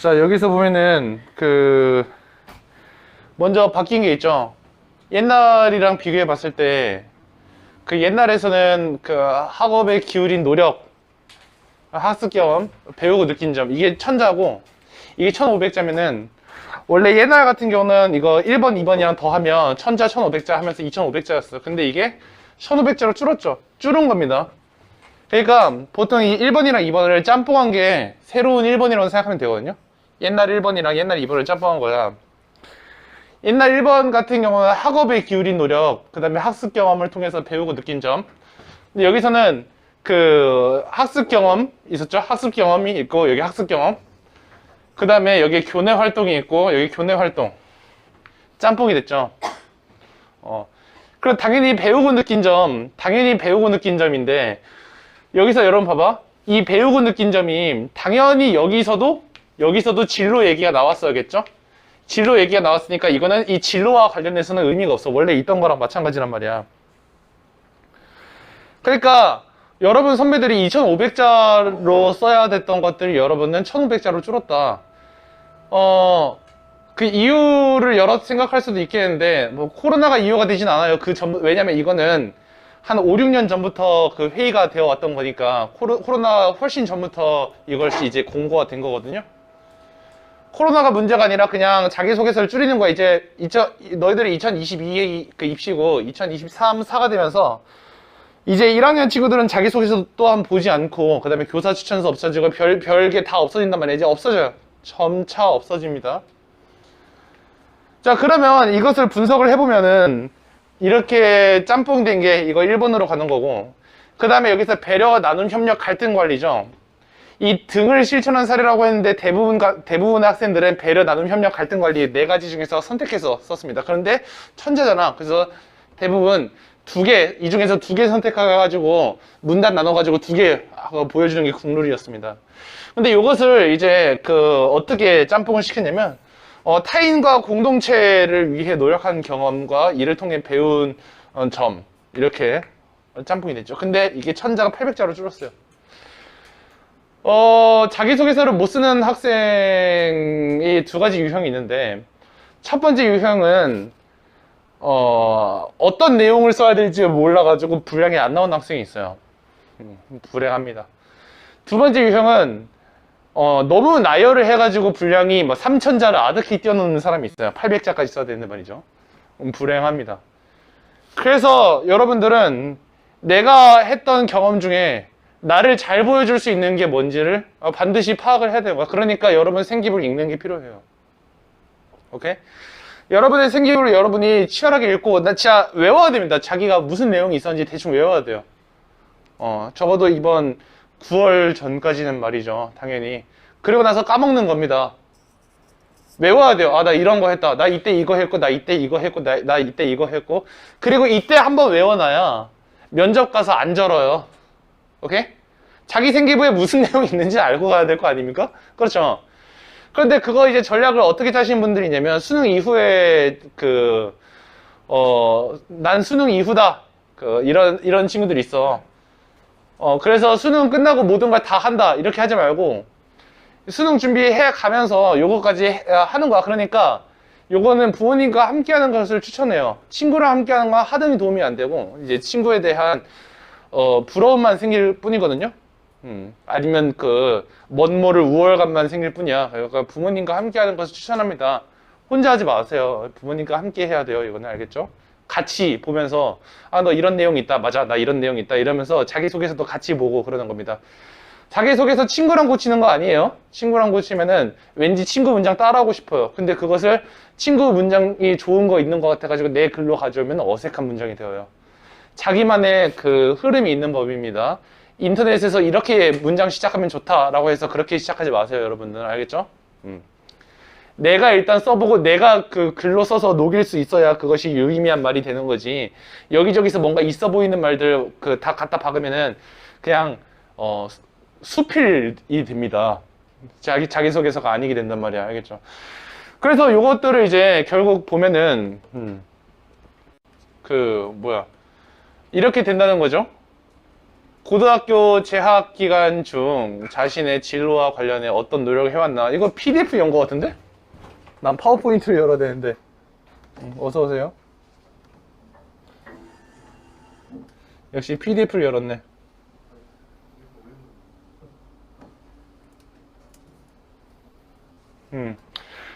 자, 여기서 보면은 먼저 바뀐 게 있죠. 옛날이랑 비교해 봤을 때 옛날에서는 학업에 기울인 노력, 학습 경험, 배우고 느낀 점, 이게 1000자고 이게 1500자면은, 원래 옛날 같은 경우는 이거 1번, 2번이랑 더하면 1000자, 1500자 하면서 2500자였어. 근데 이게 1500자로 줄었죠. 줄은 겁니다. 그러니까 보통 이 1번이랑 2번을 짬뽕한 게 새로운 1번이라고 생각하면 되거든요. 옛날 1번이랑 옛날 2번을 짬뽕한 거야. 옛날 1번 같은 경우는 학업에 기울인 노력, 그 다음에 학습 경험을 통해서 배우고 느낀 점. 근데 여기서는 학습 경험 있었죠? 학습 경험이 있고, 여기 학습 경험. 그 다음에 여기 교내 활동이 있고, 여기 교내 활동. 짬뽕이 됐죠? 그럼 당연히 배우고 느낀 점인데, 여기서 여러분 봐봐. 이 배우고 느낀 점이 당연히 여기서도 진로 얘기가 나왔어야겠죠? 진로 얘기가 나왔으니까 이거는 이 진로와 관련해서는 의미가 없어. 원래 있던 거랑 마찬가지란 말이야. 그러니까 여러분 선배들이 2500자로 써야 됐던 것들이 여러분은 1500자로 줄었다. 그 이유를 여러 생각할 수도 있겠는데, 뭐 코로나가 이유가 되진 않아요. 왜냐면 이거는 한 5, 6년 전부터 회의가 되어 왔던 거니까, 코로나 훨씬 전부터 이것이 이제 공고가 된 거거든요. 코로나가 문제가 아니라 그냥 자기소개서를 줄이는 거야. 이제 너희들이 2022 입시고 2023, 4가 되면서 이제 1학년 친구들은 자기소개서 또한 보지 않고, 그 다음에 교사 추천서 없어지고 별게 다 없어진단 말이에요. 이제 없어져요. 점차 없어집니다. 자, 그러면 이것을 분석을 해보면은 이렇게 짬뽕된 게 이거 1번으로 가는 거고, 그 다음에 여기서 배려, 나눔, 협력, 갈등 관리죠. 이 등을 실천한 사례라고 했는데 대부분의 학생들은 배려, 나눔, 협력, 갈등 관리 4가지 중에서 선택해서 썼습니다. 그런데 천재잖아. 그래서 대부분 이 중에서 2개 선택해가지고 문단 나눠가지고 2개 보여주는 게 국룰이었습니다. 근데 이것을 이제 어떻게 짬뽕을 시켰냐면, 타인과 공동체를 위해 노력한 경험과 이를 통해 배운 점, 이렇게 짬뽕이 됐죠. 근데 이게 1000자가 800자로 줄었어요. 자기소개서를 못 쓰는 학생이 2가지 유형이 있는데, 첫 번째 유형은 어떤 내용을 써야 될지 몰라가지고 분량이 안 나오는 학생이 있어요. 불행합니다. 두 번째 유형은 너무 나열을 해가지고 분량이 3000자를 아득히 띄워놓는 사람이 있어요. 800자까지 써야 되는 말이죠. 불행합니다. 그래서 여러분들은 내가 했던 경험 중에 나를 잘 보여줄 수 있는 게 뭔지를 반드시 파악을 해야 돼요. 그러니까 여러분 생기부를 읽는 게 필요해요. 오케이? 여러분의 생기부를 여러분이 치열하게 읽고, 나 진짜 외워야 됩니다. 자기가 무슨 내용이 있었는지 대충 외워야 돼요. 적어도 이번 9월 전까지는 말이죠. 당연히. 그리고 나서 까먹는 겁니다. 외워야 돼요. 나 이런 거 했다. 나 이때 이거 했고, 나 이때 이거 했고, 나 이때 이거 했고. 그리고 이때 한번 외워놔야 면접 가서 안 절어요. 오케이? 자기 생기부에 무슨 내용이 있는지 알고 가야 될 거 아닙니까? 그렇죠? 그런데 그거 이제 전략을 어떻게 짜시는 분들이 있냐면, 수능 이후에 난 수능 이후다. 이런 친구들이 있어. 그래서 수능 끝나고 모든 걸 다 한다. 이렇게 하지 말고, 수능 준비해 가면서 요거까지 하는 거야. 그러니까, 요거는 부모님과 함께 하는 것을 추천해요. 친구랑 함께 하는 건 하등이 도움이 안 되고, 이제 친구에 대한, 부러움만 생길 뿐이거든요. 아니면 멋모를 우월감만 생길 뿐이야. 그러니까 부모님과 함께 하는 것을 추천합니다. 혼자 하지 마세요. 부모님과 함께 해야 돼요. 이거는 알겠죠? 같이 보면서, 너 이런 내용 있다. 맞아. 나 이런 내용 있다. 이러면서 자기소개서도 같이 보고 그러는 겁니다. 자기소개서 친구랑 고치는 거 아니에요. 친구랑 고치면은 왠지 친구 문장 따라하고 싶어요. 근데 그것을 친구 문장이 좋은 거 있는 것 같아가지고 내 글로 가져오면 어색한 문장이 되어요. 자기만의 흐름이 있는 법입니다. 인터넷에서 이렇게 문장 시작하면 좋다라고 해서 그렇게 시작하지 마세요, 여러분들. 알겠죠? 내가 일단 써보고 내가 글로 써서 녹일 수 있어야 그것이 유의미한 말이 되는 거지. 여기저기서 뭔가 있어 보이는 말들 다 갖다 박으면은 그냥 수필이 됩니다. 자기소개서가 아니게 된단 말이야. 알겠죠? 그래서 요것들을 이제 결국 보면은 이렇게 된다는 거죠. 고등학교 재학 기간 중 자신의 진로와 관련해 어떤 노력을 해왔나? 이거 PDF 연 거 같은데? 난 파워포인트를 열어야 되는데. 어서 오세요. 역시 PDF를 열었네.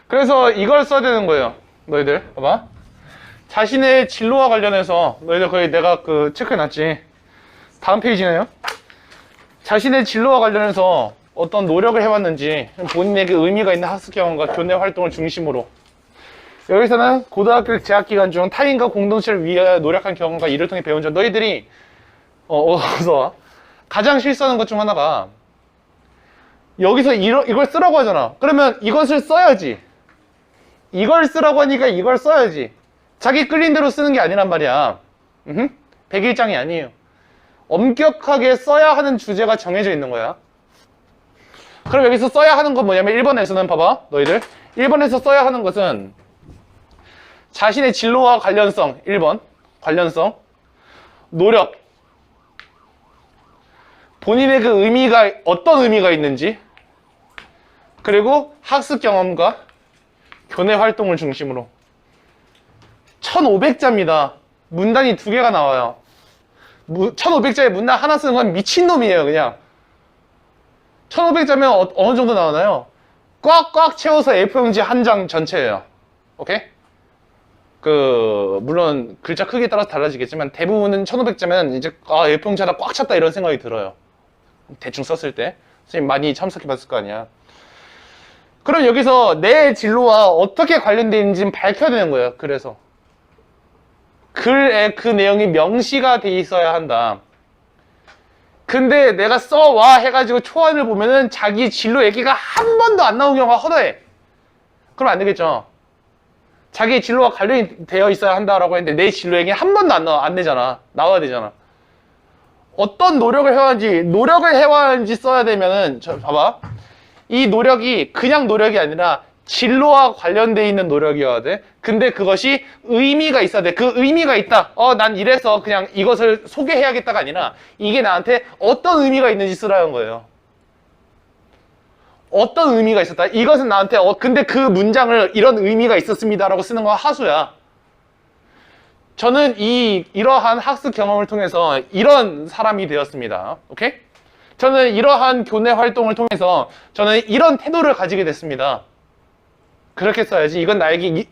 그래서 이걸 써야 되는 거예요. 너희들 봐봐. 자신의 진로와 관련해서 너희들 거의 내가 그 체크해놨지. 다음 페이지네요. 자신의 진로와 관련해서 어떤 노력을 해왔는지, 본인에게 의미가 있는 학습 경험과 교내 활동을 중심으로, 여기서는 고등학교 재학 기간 중 타인과 공동체를 위해 노력한 경험과 이를 통해 배운 점. 너희들이 어서 가장 실수하는 것 중 하나가, 여기서 이걸 쓰라고 하잖아. 그러면 이것을 써야지. 이걸 쓰라고 하니까 이걸 써야지. 자기 끌린 대로 쓰는 게 아니란 말이야. 101장이 아니에요. 엄격하게 써야 하는 주제가 정해져 있는 거야. 그럼 여기서 써야 하는 건 뭐냐면 1번에서는 봐봐. 너희들 1번에서 써야 하는 것은 자신의 진로와 관련성. 1번 관련성, 노력, 본인의 그 의미가 어떤 의미가 있는지, 그리고 학습 경험과 교내 활동을 중심으로. 1500자입니다. 문단이 2개가 나와요. 1500자에 문단 하나 쓰는 건 미친놈이에요. 그냥 1500자면 어느 정도 나오나요? 꽉꽉 채워서 A4용지 한 장 전체예요. 오케이? 물론 글자 크기에 따라서 달라지겠지만 대부분은 1500자면 이제 A4용지 하나 꽉 찼다 이런 생각이 들어요. 대충 썼을 때. 선생님 많이 참석해 봤을 거 아니야. 그럼 여기서 내 진로와 어떻게 관련되어 있는지 밝혀야 되는 거예요. 그래서 글에 그 내용이 명시가 돼 있어야 한다. 근데 내가 써와 해가지고 초안을 보면은 자기 진로 얘기가 한 번도 안 나온 경우가 허다해. 그럼 안 되겠죠. 자기 진로와 관련이 되어 있어야 한다라고 했는데 내 진로 얘기는 한 번도 안 내잖아. 나와야 되잖아. 어떤 노력을 해왔는지 써야 되면은, 봐봐. 이 노력이 그냥 노력이 아니라 진로와 관련되어 있는 노력이어야 돼. 근데 그것이 의미가 있어야 돼. 그 의미가 있다. 난 이래서 그냥 이것을 소개해야겠다가 아니라 이게 나한테 어떤 의미가 있는지 쓰라는 거예요. 어떤 의미가 있었다. 이것은 나한테 근데 그 문장을 이런 의미가 있었습니다라고 쓰는 건 하수야. 저는 이러한 학습 경험을 통해서 이런 사람이 되었습니다. 오케이? 저는 이러한 교내 활동을 통해서 저는 이런 태도를 가지게 됐습니다. 그렇게 써야지. 이건 나에게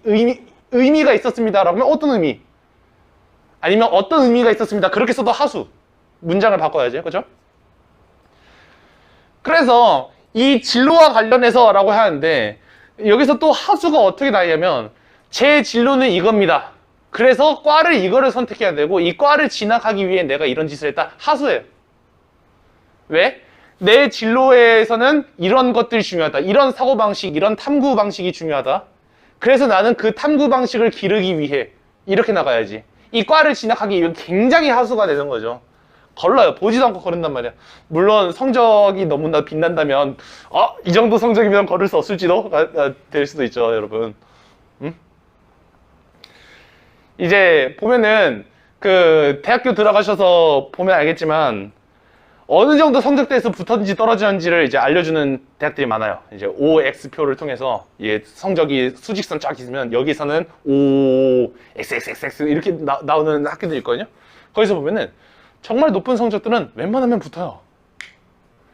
의미가 있었습니다라고 하면 어떤 의미? 아니면 어떤 의미가 있었습니다. 그렇게 써도 하수. 문장을 바꿔야지. 그죠? 그래서 이 진로와 관련해서 라고 하는데 여기서 또 하수가 어떻게 나냐면 제 진로는 이겁니다. 그래서 과를 이거를 선택해야 되고 이 과를 진학하기 위해 내가 이런 짓을 했다. 하수예요. 왜? 내 진로에서는 이런 것들이 중요하다. 이런 사고방식, 이런 탐구 방식이 중요하다. 그래서 나는 그 탐구 방식을 기르기 위해 이렇게 나가야지. 이 과를 진학하기 위해 굉장히 하수가 되는 거죠. 걸러요. 보지도 않고 거른단 말이야. 물론 성적이 너무나 빛난다면 이 정도 성적이면 걸을 수 없을지도 될 수도 있죠, 여러분. 이제 보면은 그 대학교 들어가셔서 보면 알겠지만 어느 정도 성적대에서 붙었는지 떨어지는지를 이제 알려주는 대학들이 많아요. 이제 OX표를 통해서 성적이 수직선 쫙 있으면 여기서는 O, XXX 이렇게 나오는 학교들이 있거든요. 거기서 보면은 정말 높은 성적들은 웬만하면 붙어요.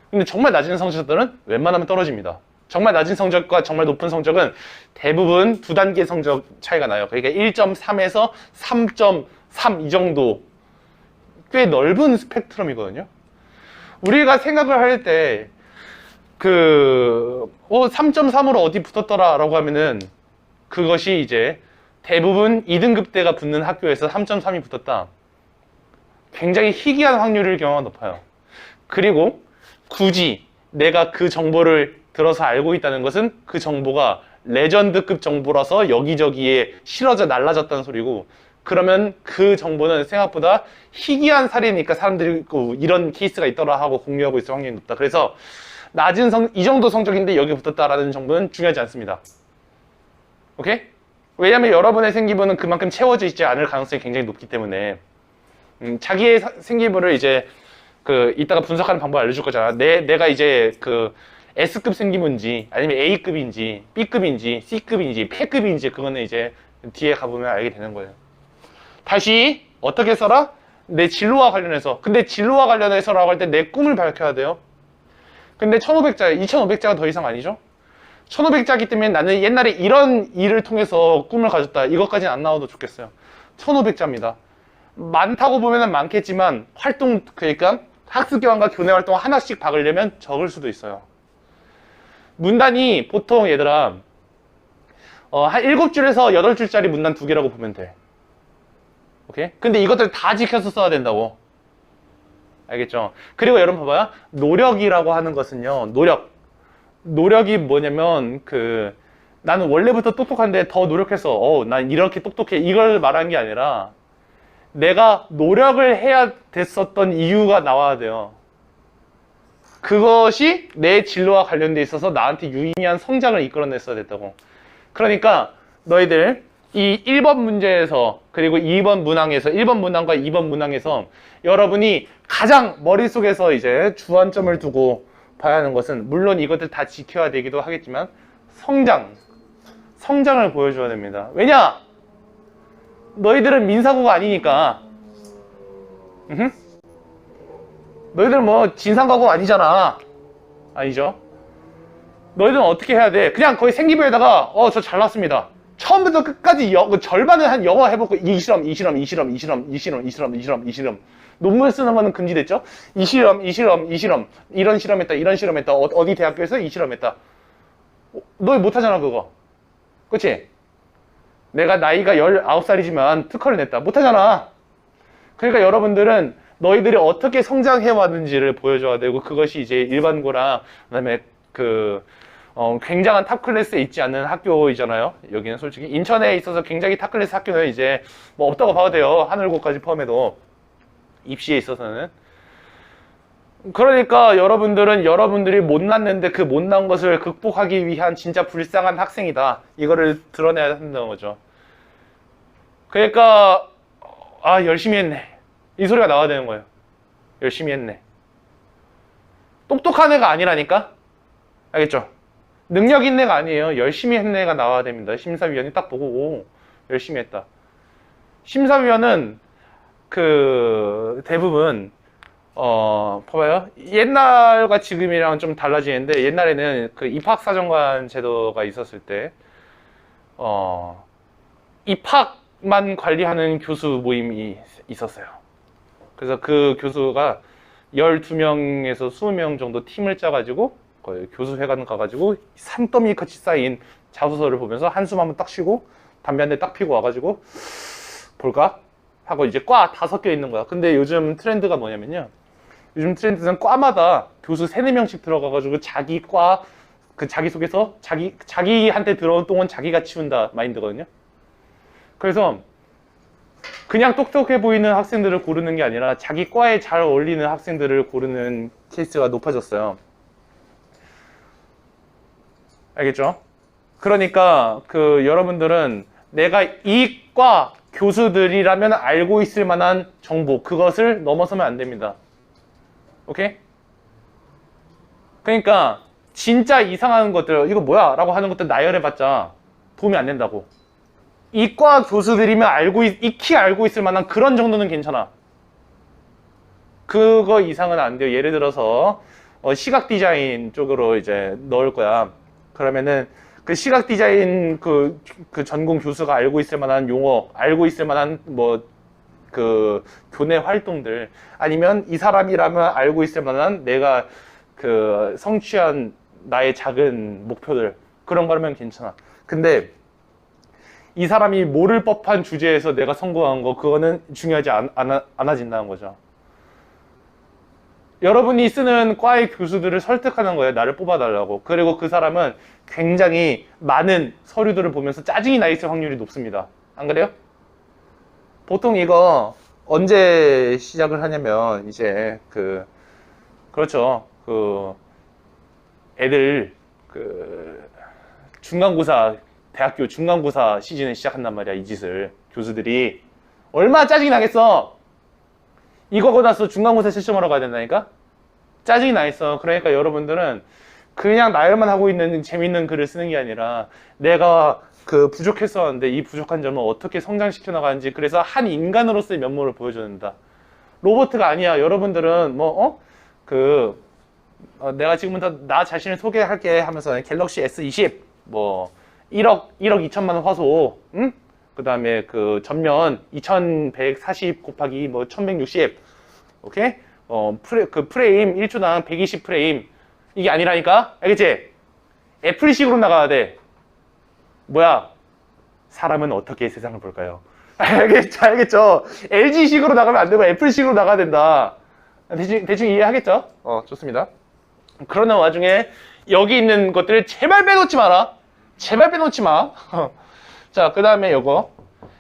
근데 정말 낮은 성적들은 웬만하면 떨어집니다. 정말 낮은 성적과 정말 높은 성적은 대부분 두 단계 성적 차이가 나요. 그러니까 1.3에서 3.3 이 정도 꽤 넓은 스펙트럼이거든요. 우리가 생각을 할 때 3.3으로 어디 붙었더라 라고 하면은 그것이 이제 대부분 2등급대가 붙는 학교에서 3.3이 붙었다. 굉장히 희귀한 확률일 경우가 높아요. 그리고 굳이 내가 그 정보를 들어서 알고 있다는 것은 그 정보가 레전드급 정보라서 여기저기에 실어져 날라졌다는 소리고, 그러면 그 정보는 생각보다 희귀한 사례니까 사람들이 이런 케이스가 있더라 하고 공유하고 있을 확률이 높다. 그래서 이 정도 성적인데 여기 붙었다라는 정보는 중요하지 않습니다. 오케이? 왜냐하면 여러분의 생기부는 그만큼 채워져 있지 않을 가능성이 굉장히 높기 때문에 자기의 생기부를 이제 이따가 분석하는 방법 알려줄 거잖아. 내가 이제 S급 생기문지, 아니면 A급인지, B급인지, C급인지, 패급인지, 그거는 이제 뒤에 가보면 알게 되는 거예요. 다시, 어떻게 써라? 내 진로와 관련해서. 근데 진로와 관련해서라고 할 때 내 꿈을 밝혀야 돼요. 근데 1500자, 2500자가 더 이상 아니죠? 1500자기 때문에 나는 옛날에 이런 일을 통해서 꿈을 가졌다. 이것까지는 안 나와도 좋겠어요. 1500자입니다. 많다고 보면 많겠지만, 그러니까 학습기관과 교내 활동 하나씩 박으려면 적을 수도 있어요. 문단이 보통 얘들아, 한 7줄에서 8줄짜리 문단 2개라고 보면 돼. 오케이? 근데 이것들 다 지켜서 써야 된다고. 알겠죠? 그리고 여러분 봐봐요. 노력이라고 하는 것은요, 노력이 뭐냐면, 나는 원래부터 똑똑한데 더 노력해서, 난 이렇게 똑똑해. 이걸 말하는 게 아니라, 내가 노력을 해야 됐었던 이유가 나와야 돼요. 그것이 내 진로와 관련돼 있어서 나한테 유의미한 성장을 이끌어냈어야 됐다고. 그러니까 너희들 이 1번 문제에서 그리고 2번 문항에서 1번 문항과 2번 문항에서 여러분이 가장 머릿속에서 이제 주안점을 두고 봐야 하는 것은, 물론 이것들 다 지켜야 되기도 하겠지만 성장을 보여줘야 됩니다. 왜냐? 너희들은 민사고가 아니니까. 너희들은 뭐 진상과고 아니잖아. 아니죠? 너희들은 어떻게 해야 돼? 그냥 거의 생기부에다가 저 잘났습니다. 처음부터 끝까지 절반은 한 영어 해보고 이 실험 논문 쓰는 거는 금지됐죠? 이 실험 이런 실험했다 어디 대학교에서 이 실험했다. 너희 못하잖아 그거. 그치? 내가 나이가 19살이지만 특허를 냈다. 못하잖아. 그러니까 여러분들은 너희들이 어떻게 성장해왔는지를 보여줘야 되고, 그것이 이제 일반고랑 그다음에 굉장한 탑 클래스에 있지 않는 학교이잖아요. 여기는 솔직히 인천에 있어서 굉장히 탑 클래스 학교는 이제 뭐 없다고 봐도 돼요. 하늘고까지 포함해도 입시에 있어서는. 그러니까 여러분들이 못났는데 그 못난 것을 극복하기 위한 진짜 불쌍한 학생이다. 이거를 드러내야 한다는 거죠. 그러니까 열심히 했네. 이 소리가 나와야 되는 거예요. 열심히 했네. 똑똑한 애가 아니라니까? 알겠죠? 능력 있는 애가 아니에요. 열심히 했는 애가 나와야 됩니다. 심사위원이 딱 보고, 오, 열심히 했다. 심사위원은 대부분 봐봐요. 옛날과 지금이랑 좀 달라지는데, 옛날에는 입학사정관 제도가 있었을 때 입학만 관리하는 교수 모임이 있었어요. 그래서 그 교수가 12명에서 20명 정도 팀을 짜가지고 교수회관 가가지고 산더미 같이 쌓인 자소서를 보면서 한숨 한번 딱 쉬고 담배 한 대 딱 피고 와가지고 볼까? 하고 이제 과 다 섞여 있는 거야. 근데 요즘 트렌드가 뭐냐면요, 요즘 트렌드는 과마다 교수 3-4명씩 들어가가지고 자기 과 자기소개서 자기한테 들어온 똥은 자기가 치운다 마인드거든요. 그래서 그냥 똑똑해 보이는 학생들을 고르는 게 아니라 자기 과에 잘 어울리는 학생들을 고르는 케이스가 높아졌어요. 알겠죠? 그러니까 여러분들은 내가 이 과 교수들이라면 알고 있을 만한 정보, 그것을 넘어서면 안 됩니다. 오케이? 그러니까 진짜 이상한 것들, 이거 뭐야? 라고 하는 것들 나열해봤자 도움이 안 된다고. 이과 교수들이면 익히 알고 있을 만한 그런 정도는 괜찮아. 그거 이상은 안 돼요. 예를 들어서 시각 디자인 쪽으로 이제 넣을 거야. 그러면은 그 시각 디자인 그 전공 교수가 알고 있을 만한 용어, 알고 있을 만한 교내 활동들, 아니면 이 사람이라면 알고 있을 만한 내가 성취한 나의 작은 목표들, 그런 거라면 괜찮아. 근데 이 사람이 모를 법한 주제에서 내가 성공한 거, 그거는 중요하지 않아진다는 거죠. 여러분이 쓰는 과의 교수들을 설득하는 거예요. 나를 뽑아달라고. 그리고 그 사람은 굉장히 많은 서류들을 보면서 짜증이 나 있을 확률이 높습니다. 안 그래요? 보통 이거 언제 시작을 하냐면 이제 그렇죠. 애들 중간고사, 대학교 중간고사 시즌을 시작한단 말이야. 이 짓을 교수들이 얼마나 짜증이 나겠어. 이거고 나서 중간고사 채점하러 가야 된다니까? 짜증이 나 있어. 그러니까 여러분들은 그냥 나열만 하고 있는 재밌는 글을 쓰는 게 아니라 내가 그 부족했었는데 이 부족한 점을 어떻게 성장시켜 나가는지, 그래서 한 인간으로서의 면모를 보여줘야 된다. 로봇가 아니야. 여러분들은 내가 지금부터 나 자신을 소개할게 하면서 갤럭시 S20 1억 2천만 원 화소, 응? 그 다음에 그 전면 2140 곱하기 1160, 오케이? 프레임 1초당 120 프레임, 이게 아니라니까? 알겠지? 애플식으로 나가야 돼. 뭐야? 사람은 어떻게 세상을 볼까요? 알겠죠? LG식으로 나가면 안 되고 애플식으로 나가야 된다. 대충 이해하겠죠? 좋습니다. 그러는 와중에 여기 있는 것들을 제발 빼놓지 마라. 제발 빼놓지 마. 자, 그 다음에 요거.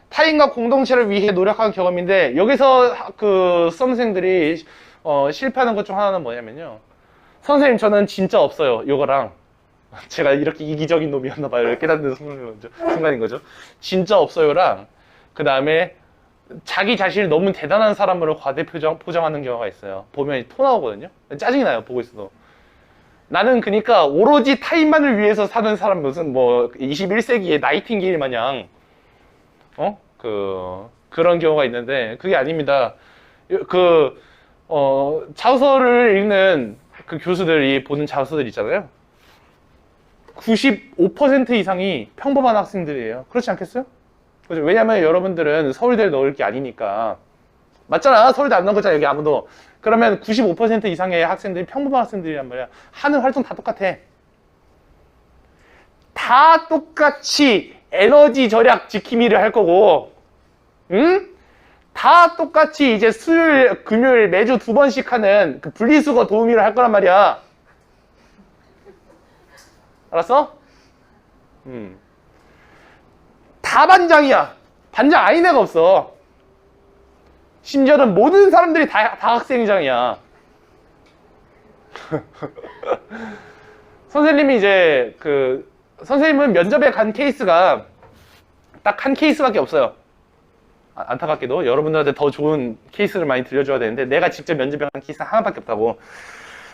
타인과 공동체를 위해 노력한 경험인데, 여기서 그 수험생들이 실패하는 것 중 하나는 뭐냐면요. 선생님, 저는 진짜 없어요. 요거랑. 제가 이렇게 이기적인 놈이었나봐요. 이렇게 깨닫는 순간인 거죠. 진짜 없어요랑, 그 다음에 자기 자신을 너무 대단한 사람으로 과대 포장하는 경우가 있어요. 보면 토 나오거든요. 짜증이 나요, 보고 있어도. 나는 그러니까 오로지 타인만을 위해서 사는 사람, 무슨 21세기의 나이팅게일 마냥 그런 경우가 있는데, 그게 아닙니다. 자소서를 읽는 그 교수들이 보는 자소서들 있잖아요. 95% 이상이 평범한 학생들이에요. 그렇지 않겠어요? 그죠? 왜냐면 여러분들은 서울대를 넣을 게 아니니까. 맞잖아. 서울대 안 넣은 거잖아, 여기 아무도. 그러면 95% 이상의 학생들이 평범한 학생들이란 말이야. 하는 활동 다 똑같아. 다 똑같이 에너지 절약 지킴이를 할 거고, 응? 다 똑같이 이제 수요일, 금요일 매주 2번씩 하는 그 분리수거 도우미를 할 거란 말이야. 알았어? 다 반장이야. 반장 아닌 애가 없어. 심지어는 모든 사람들이 다 학생회장이야. 선생님이 이제 선생님은 면접에 간 케이스가 딱 한 케이스밖에 없어요. 안타깝게도 여러분들한테 더 좋은 케이스를 많이 들려줘야 되는데, 내가 직접 면접에 간 케이스는 하나밖에 없다고.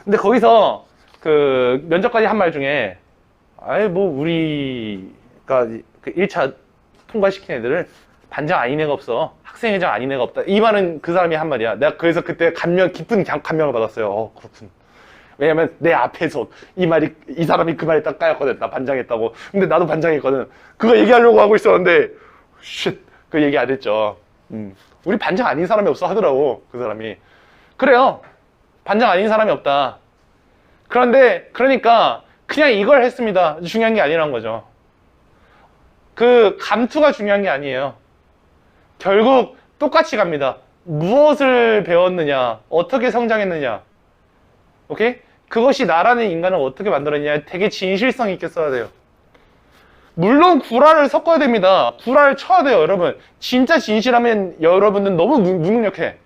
근데 거기서 그 면접관이 한 말 중에, 우리가 그 1차 통과시킨 애들을 반장 아닌 애가 없어. 학생회장 아닌 애가 없다. 이 말은 그 사람이 한 말이야. 내가 그래서 그때 깊은 감명을 받았어요. 그렇군. 왜냐면 내 앞에서 이 사람이 그 말에 딱 까였거든. 나 반장했다고. 근데 나도 반장했거든. 그거 얘기하려고 하고 있었는데, 그 얘기 안 했죠. 우리 반장 아닌 사람이 없어 하더라고, 그 사람이. 그래요. 반장 아닌 사람이 없다. 그러니까 그냥 이걸 했습니다. 중요한 게 아니란 거죠. 그 감투가 중요한 게 아니에요. 결국 똑같이 갑니다. 무엇을 배웠느냐, 어떻게 성장했느냐, 오케이? 그것이 나라는 인간을 어떻게 만들었냐, 되게 진실성 있게 써야 돼요. 물론 구라를 섞어야 됩니다. 구라를 쳐야 돼요, 여러분. 진짜 진실하면 여러분은 너무 무능력해.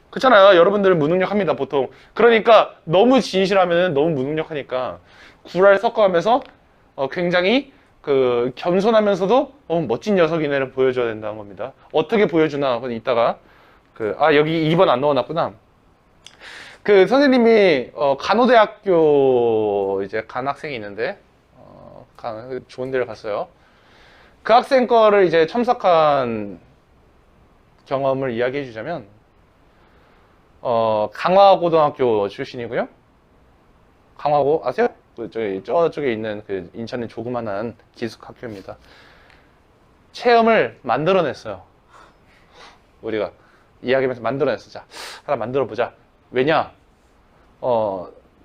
그렇잖아요. 여러분들은 무능력합니다, 보통. 그러니까 너무 진실하면 너무 무능력하니까 구라를 섞어가면서 굉장히 겸손하면서도 멋진 녀석이네를 보여줘야 된다는 겁니다. 어떻게 보여주나, 그건 이따가 여기 2번 안 넣어놨구나. 선생님이 간호대학교 이제 간 학생이 있는데, 좋은 데를 갔어요. 그 학생 거를 이제 참석한 경험을 이야기해 주자면, 강화고등학교 출신이고요. 강화고 아세요? 저쪽에 있는 그 인천의 조그만한 기숙학교입니다. 체험을 만들어냈어요. 우리가 이야기하면서 만들어냈어. 자, 하나 만들어보자. 왜냐?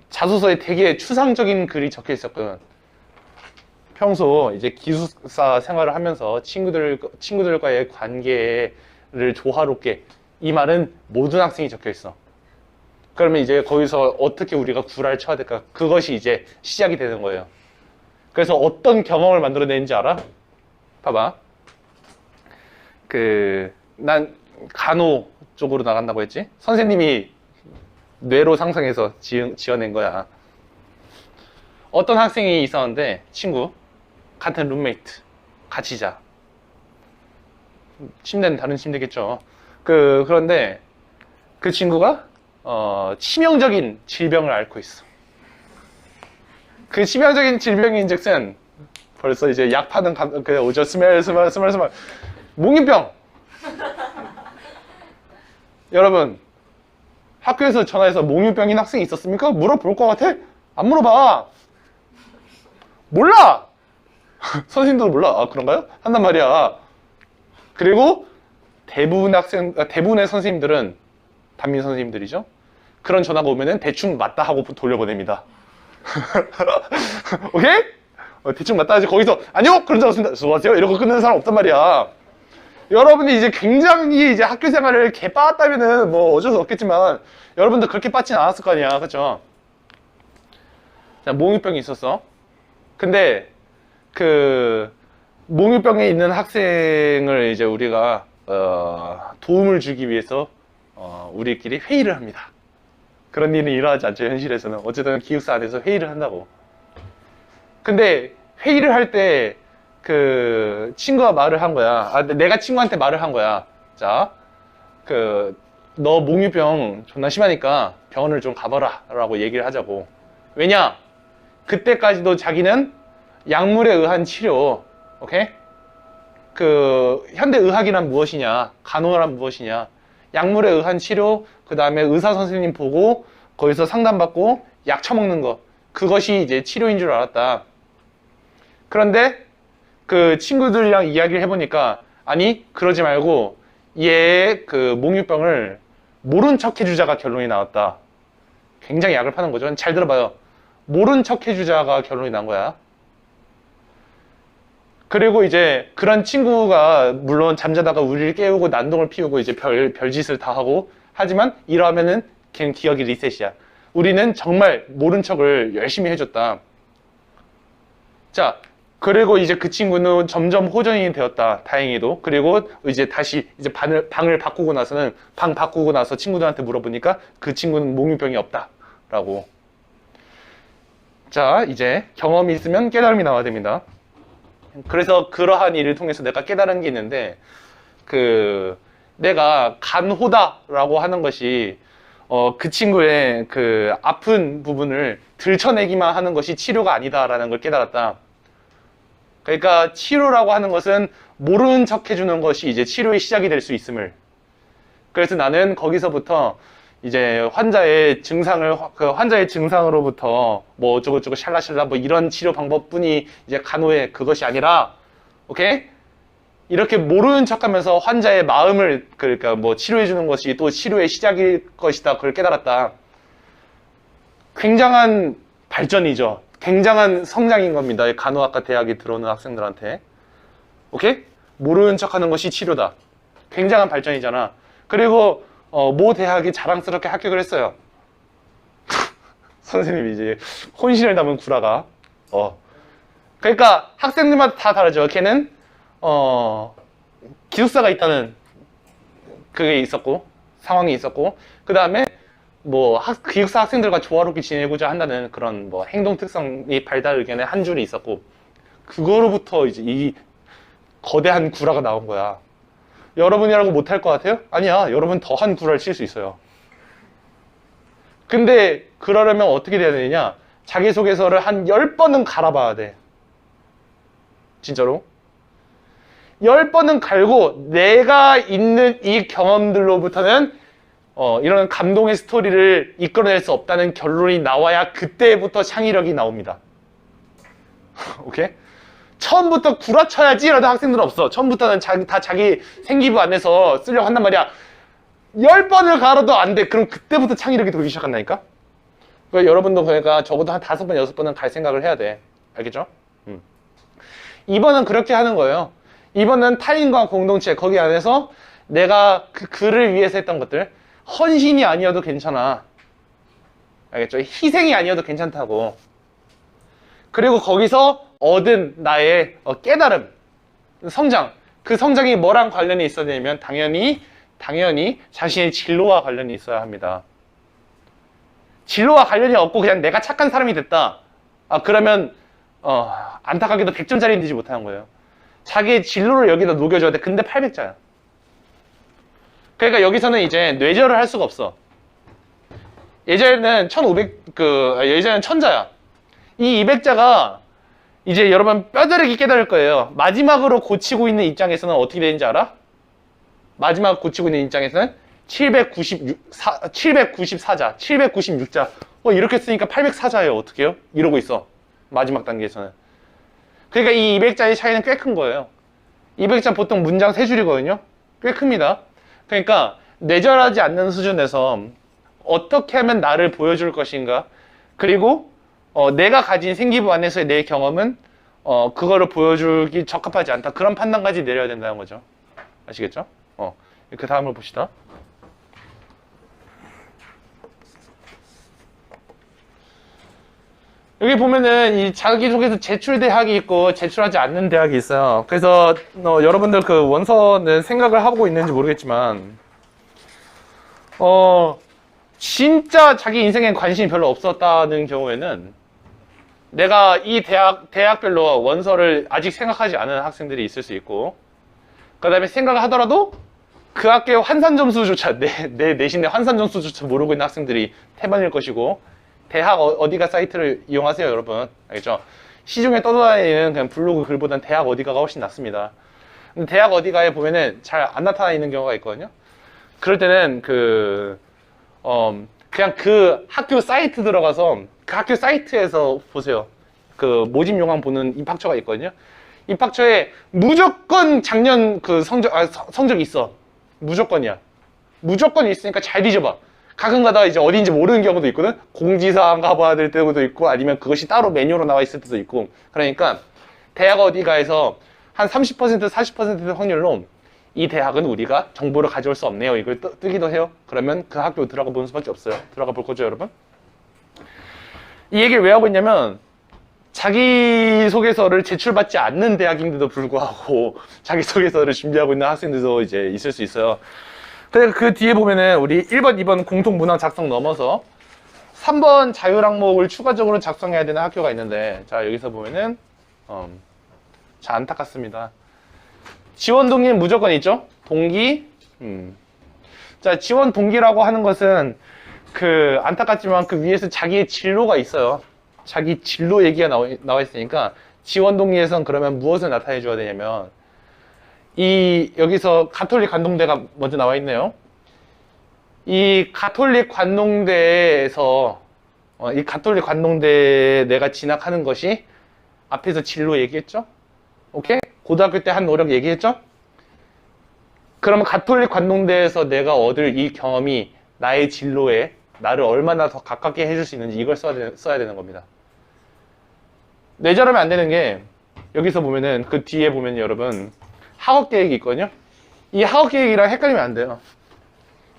자소서에 되게 추상적인 글이 적혀 있었거든. 평소 이제 기숙사 생활을 하면서 친구들과의 관계를 조화롭게, 이 말은 모든 학생이 적혀 있어. 그러면 이제 거기서 어떻게 우리가 구라를 쳐야 될까? 그것이 이제 시작이 되는 거예요. 그래서 어떤 경험을 만들어내는지 알아? 봐봐. 난 간호 쪽으로 나간다고 했지? 선생님이 뇌로 상상해서 지어낸 거야. 어떤 학생이 있었는데, 친구, 같은 룸메이트, 같이 자. 침대는 다른 침대겠죠. 그런데 그 친구가 치명적인 질병을 앓고 있어. 그 치명적인 질병인즉슨 벌써 이제 약 파는 그 오죠. 스멜 몽유병. 여러분 학교에서 전화해서 몽유병인 학생이 있었습니까? 물어볼 것 같아? 안 물어봐. 몰라. 선생님도 몰라. 아 그런가요? 한단 말이야. 그리고 대부분의 선생님들은 단민 선생님들이죠. 그런 전화가 오면은 대충 맞다 하고 돌려보냅니다. 오케이? 대충 맞다 하지. 거기서 아니요 그런 줄 알았습니다. 수고하세요. 이러고 끝내는 사람 없단 말이야. 여러분이 이제 굉장히 이제 학교 생활을 개빠았다면은 뭐 어쩔 수 없겠지만 여러분도 그렇게 빠진 않았을 거 아니야. 그쵸? 자, 몽유병이 있었어. 근데 그 몽유병에 있는 학생을 이제 우리가 도움을 주기 위해서 우리끼리 회의를 합니다. 그런 일은 일어나지 않죠. 현실에서는. 어쨌든 기숙사 안에서 회의를 한다고. 근데 회의를 할 때 그 친구가 말을 한 거야. 내가 친구한테 말을 한 거야. 자, 너 몽유병 존나 심하니까 병원을 좀 가봐라 라고 얘기를 하자고. 왜냐? 그때까지도 자기는 약물에 의한 치료, 오케이? 현대의학이란 무엇이냐? 간호란 무엇이냐? 약물에 의한 치료, 그 다음에 의사 선생님 보고 거기서 상담받고 약 처먹는 거. 그것이 이제 치료인 줄 알았다. 그런데 그 친구들이랑 이야기를 해보니까 아니 그러지 말고 얘 그 몽유병을 모른 척 해주자가 결론이 나왔다. 굉장히 약을 파는 거죠. 잘 들어봐요. 모른 척 해주자가 결론이 난 거야. 그리고 이제 그런 친구가 물론 잠자다가 우리를 깨우고 난동을 피우고 이제 별짓을 다 하고 하지만 이러면은 걔는 기억이 리셋이야. 우리는 정말 모른 척을 열심히 해줬다. 자, 그리고 이제 그 친구는 점점 호전이 되었다. 다행히도. 그리고 이제 다시 이제 방을 바꾸고 나서는 방 바꾸고 나서 친구들한테 물어보니까 그 친구는 몽유병이 없다라고. 자, 이제 경험이 있으면 깨달음이 나와야 됩니다. 그래서 그러한 일을 통해서 내가 깨달은 게 있는데 내가 간호다라고 하는 것이 그 친구의 그 아픈 부분을 들춰내기만 하는 것이 치료가 아니다라는 걸 깨달았다. 그러니까 치료라고 하는 것은 모르는 척 해주는 것이 이제 치료의 시작이 될 수 있음을. 그래서 나는 거기서부터 이제 환자의 증상으로부터 뭐 어쩌고저쩌고 샬라샬라 뭐 이런 치료 방법뿐이 이제 간호의 그것이 아니라, 오케이? 이렇게 모르는 척 하면서 환자의 마음을, 그러니까 뭐 치료해주는 것이 또 치료의 시작일 것이다. 그걸 깨달았다. 굉장한 발전이죠. 굉장한 성장인 겁니다. 간호학과 대학에 들어오는 학생들한테. 오케이? 모르는 척 하는 것이 치료다. 굉장한 발전이잖아. 그리고 모 대학이 자랑스럽게 합격을 했어요. 선생님이 이제 혼신을 담은 구라가. 그러니까 학생들마다 다 다르죠. 걔는 기숙사가 있다는 그게 있었고, 상황이 있었고, 그 다음에 뭐 기숙사 학생들과 조화롭게 지내고자 한다는 그런 뭐 행동 특성이 발달 의견의 한 줄이 있었고, 그거로부터 이제 이 거대한 구라가 나온 거야. 여러분이라고 못할 것 같아요? 아니야. 여러분 더한 구라를 칠 수 있어요. 근데 그러려면 어떻게 돼야 되느냐? 자기소개서를 한 10번은 갈아봐야 돼. 진짜로. 10번은 갈고 내가 있는 이 경험들로부터는 이런 감동의 스토리를 이끌어낼 수 없다는 결론이 나와야 그때부터 창의력이 나옵니다. 오케이? 처음부터 구라쳐야지 이러는 학생들은 없어. 처음부터는 다 자기 생기부 안에서 쓰려고 한단 말이야. 10번을 갈아도 안 돼. 그럼 그때부터 창의력이 돌기 시작한다니까? 그러니까 여러분도 그러니까 적어도 한 5번, 6번은 갈 생각을 해야 돼. 알겠죠? 2번은 그렇게 하는 거예요. 2번은 타인과 공동체, 거기 안에서 내가 그 글을 위해서 했던 것들, 헌신이 아니어도 괜찮아. 알겠죠? 희생이 아니어도 괜찮다고. 그리고 거기서 얻은 나의 깨달음, 성장. 그 성장이 뭐랑 관련이 있어야 되냐면 당연히 자신의 진로와 관련이 있어야 합니다. 진로와 관련이 없고 그냥 내가 착한 사람이 됐다. 그러면 안타깝게도 100점짜리는 되지 못하는 거예요. 자기의 진로를 여기다 녹여줘야 돼. 근데 800자야. 그러니까 여기서는 이제 뇌절을 할 수가 없어. 예전에는 1000자야. 이 200자가 이제 여러분 뼈저리게 깨달을 거예요. 마지막으로 고치고 있는 입장에서는 어떻게 되는지 알아? 마지막 고치고 있는 입장에서는 794자, 796자. 이렇게 쓰니까 804자예요. 어떻게 해요? 이러고 있어. 마지막 단계에서는. 그러니까 이 200자의 차이는 꽤 큰 거예요. 200자 보통 문장 3줄이거든요. 꽤 큽니다. 그러니까 뇌절하지 않는 수준에서 어떻게 하면 나를 보여줄 것인가, 그리고 내가 가진 생기부 안에서의 내 경험은 그거를 보여주기 적합하지 않다. 그런 판단까지 내려야 된다는 거죠. 아시겠죠? 그 다음을 봅시다. 여기 보면은 이 자기소개서 제출 대학이 있고 제출하지 않는 대학이 있어요. 그래서 여러분들 그 원서는 생각을 하고 있는지 모르겠지만 진짜 자기 인생에 관심이 별로 없었다는 경우에는 내가 이 대학별로 원서를 아직 생각하지 않은 학생들이 있을 수 있고, 그 다음에 생각을 하더라도 그 학교의 환산 점수조차 내 내신의 환산 점수조차 모르고 있는 학생들이 태반일 것이고, 대학 어디가 사이트를 이용하세요, 여러분. 알겠죠? 시중에 떠돌아다니는 그냥 블로그 글보단 대학 어디가가 훨씬 낫습니다. 근데 대학 어디가에 보면은 잘 안 나타나 있는 경우가 있거든요. 그럴 때는 그냥 그 학교 사이트 들어가서 그 학교 사이트에서 보세요. 그 모집 요강 보는 입학처가 있거든요. 입학처에 무조건 작년 그 성적이 있어. 무조건이야. 무조건 있으니까 잘 뒤져봐. 가끔 가다가 이제 어디인지 모르는 경우도 있거든. 공지사항 가봐야 될 때도 있고, 아니면 그것이 따로 메뉴로 나와 있을 때도 있고. 그러니까 대학 어디가에서 한 30% 40%의 확률로 이 대학은 우리가 정보를 가져올 수 없네요. 이걸 뜨기도 해요. 그러면 그 학교 들어가 보는 수밖에 없어요. 들어가 볼 거죠, 여러분? 이 얘기를 왜 하고 있냐면, 자기소개서를 제출받지 않는 대학인데도 불구하고 자기소개서를 준비하고 있는 학생들도 이제 있을 수 있어요. 그래서 그 뒤에 보면은 우리 1번, 2번 공통문항 작성 넘어서 3번 자율항목을 추가적으로 작성해야 되는 학교가 있는데, 자, 여기서 보면은 자, 안타깝습니다. 지원 동기는 무조건 있죠? 동기. 자, 지원 동기라고 하는 것은 안타깝지만 그 위에서 자기의 진로가 있어요. 자기 진로 얘기가 나와 있으니까 지원 동기에선 그러면 무엇을 나타내 줘야 되냐면, 여기서 가톨릭 관동대가 먼저 나와 있네요. 이 가톨릭 관동대에서 이 가톨릭 관동대에 내가 진학하는 것이 앞에서 진로 얘기했죠? 오케이? 고등학교 때 한 노력 얘기했죠? 그러면 가톨릭 관동대에서 내가 얻을 이 경험이 나의 진로에 나를 얼마나 더 가깝게 해줄 수 있는지 이걸 써야 되는 겁니다. 뇌절하면 안 되는 게, 여기서 보면은 그 뒤에 보면 여러분 학업 계획이 있거든요. 이 학업 계획이랑 헷갈리면 안 돼요.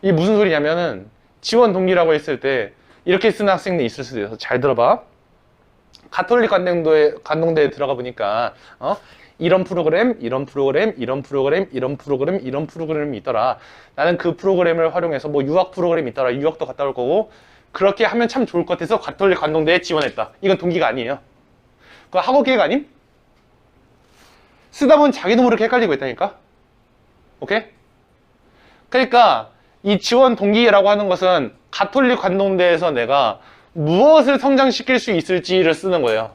이게 무슨 소리냐면은 지원 동기라고 했을 때 이렇게 쓰는 학생들이 있을 수도 있어서 잘 들어봐. 가톨릭 관동대에 들어가 보니까 이런 프로그램, 이런 프로그램, 이런 프로그램, 이런 프로그램, 이런 프로그램이 있더라. 나는 그 프로그램을 활용해서 뭐 유학 프로그램이 있더라. 유학도 갔다 올 거고, 그렇게 하면 참 좋을 것 같아서 가톨릭 관동대에 지원했다. 이건 동기가 아니에요. 그거 학업 계획 아님? 쓰다 보면 자기도 모르게 헷갈리고 있다니까? 오케이? 그러니까 이 지원 동기라고 하는 것은 가톨릭 관동대에서 내가 무엇을 성장시킬 수 있을지를 쓰는 거예요.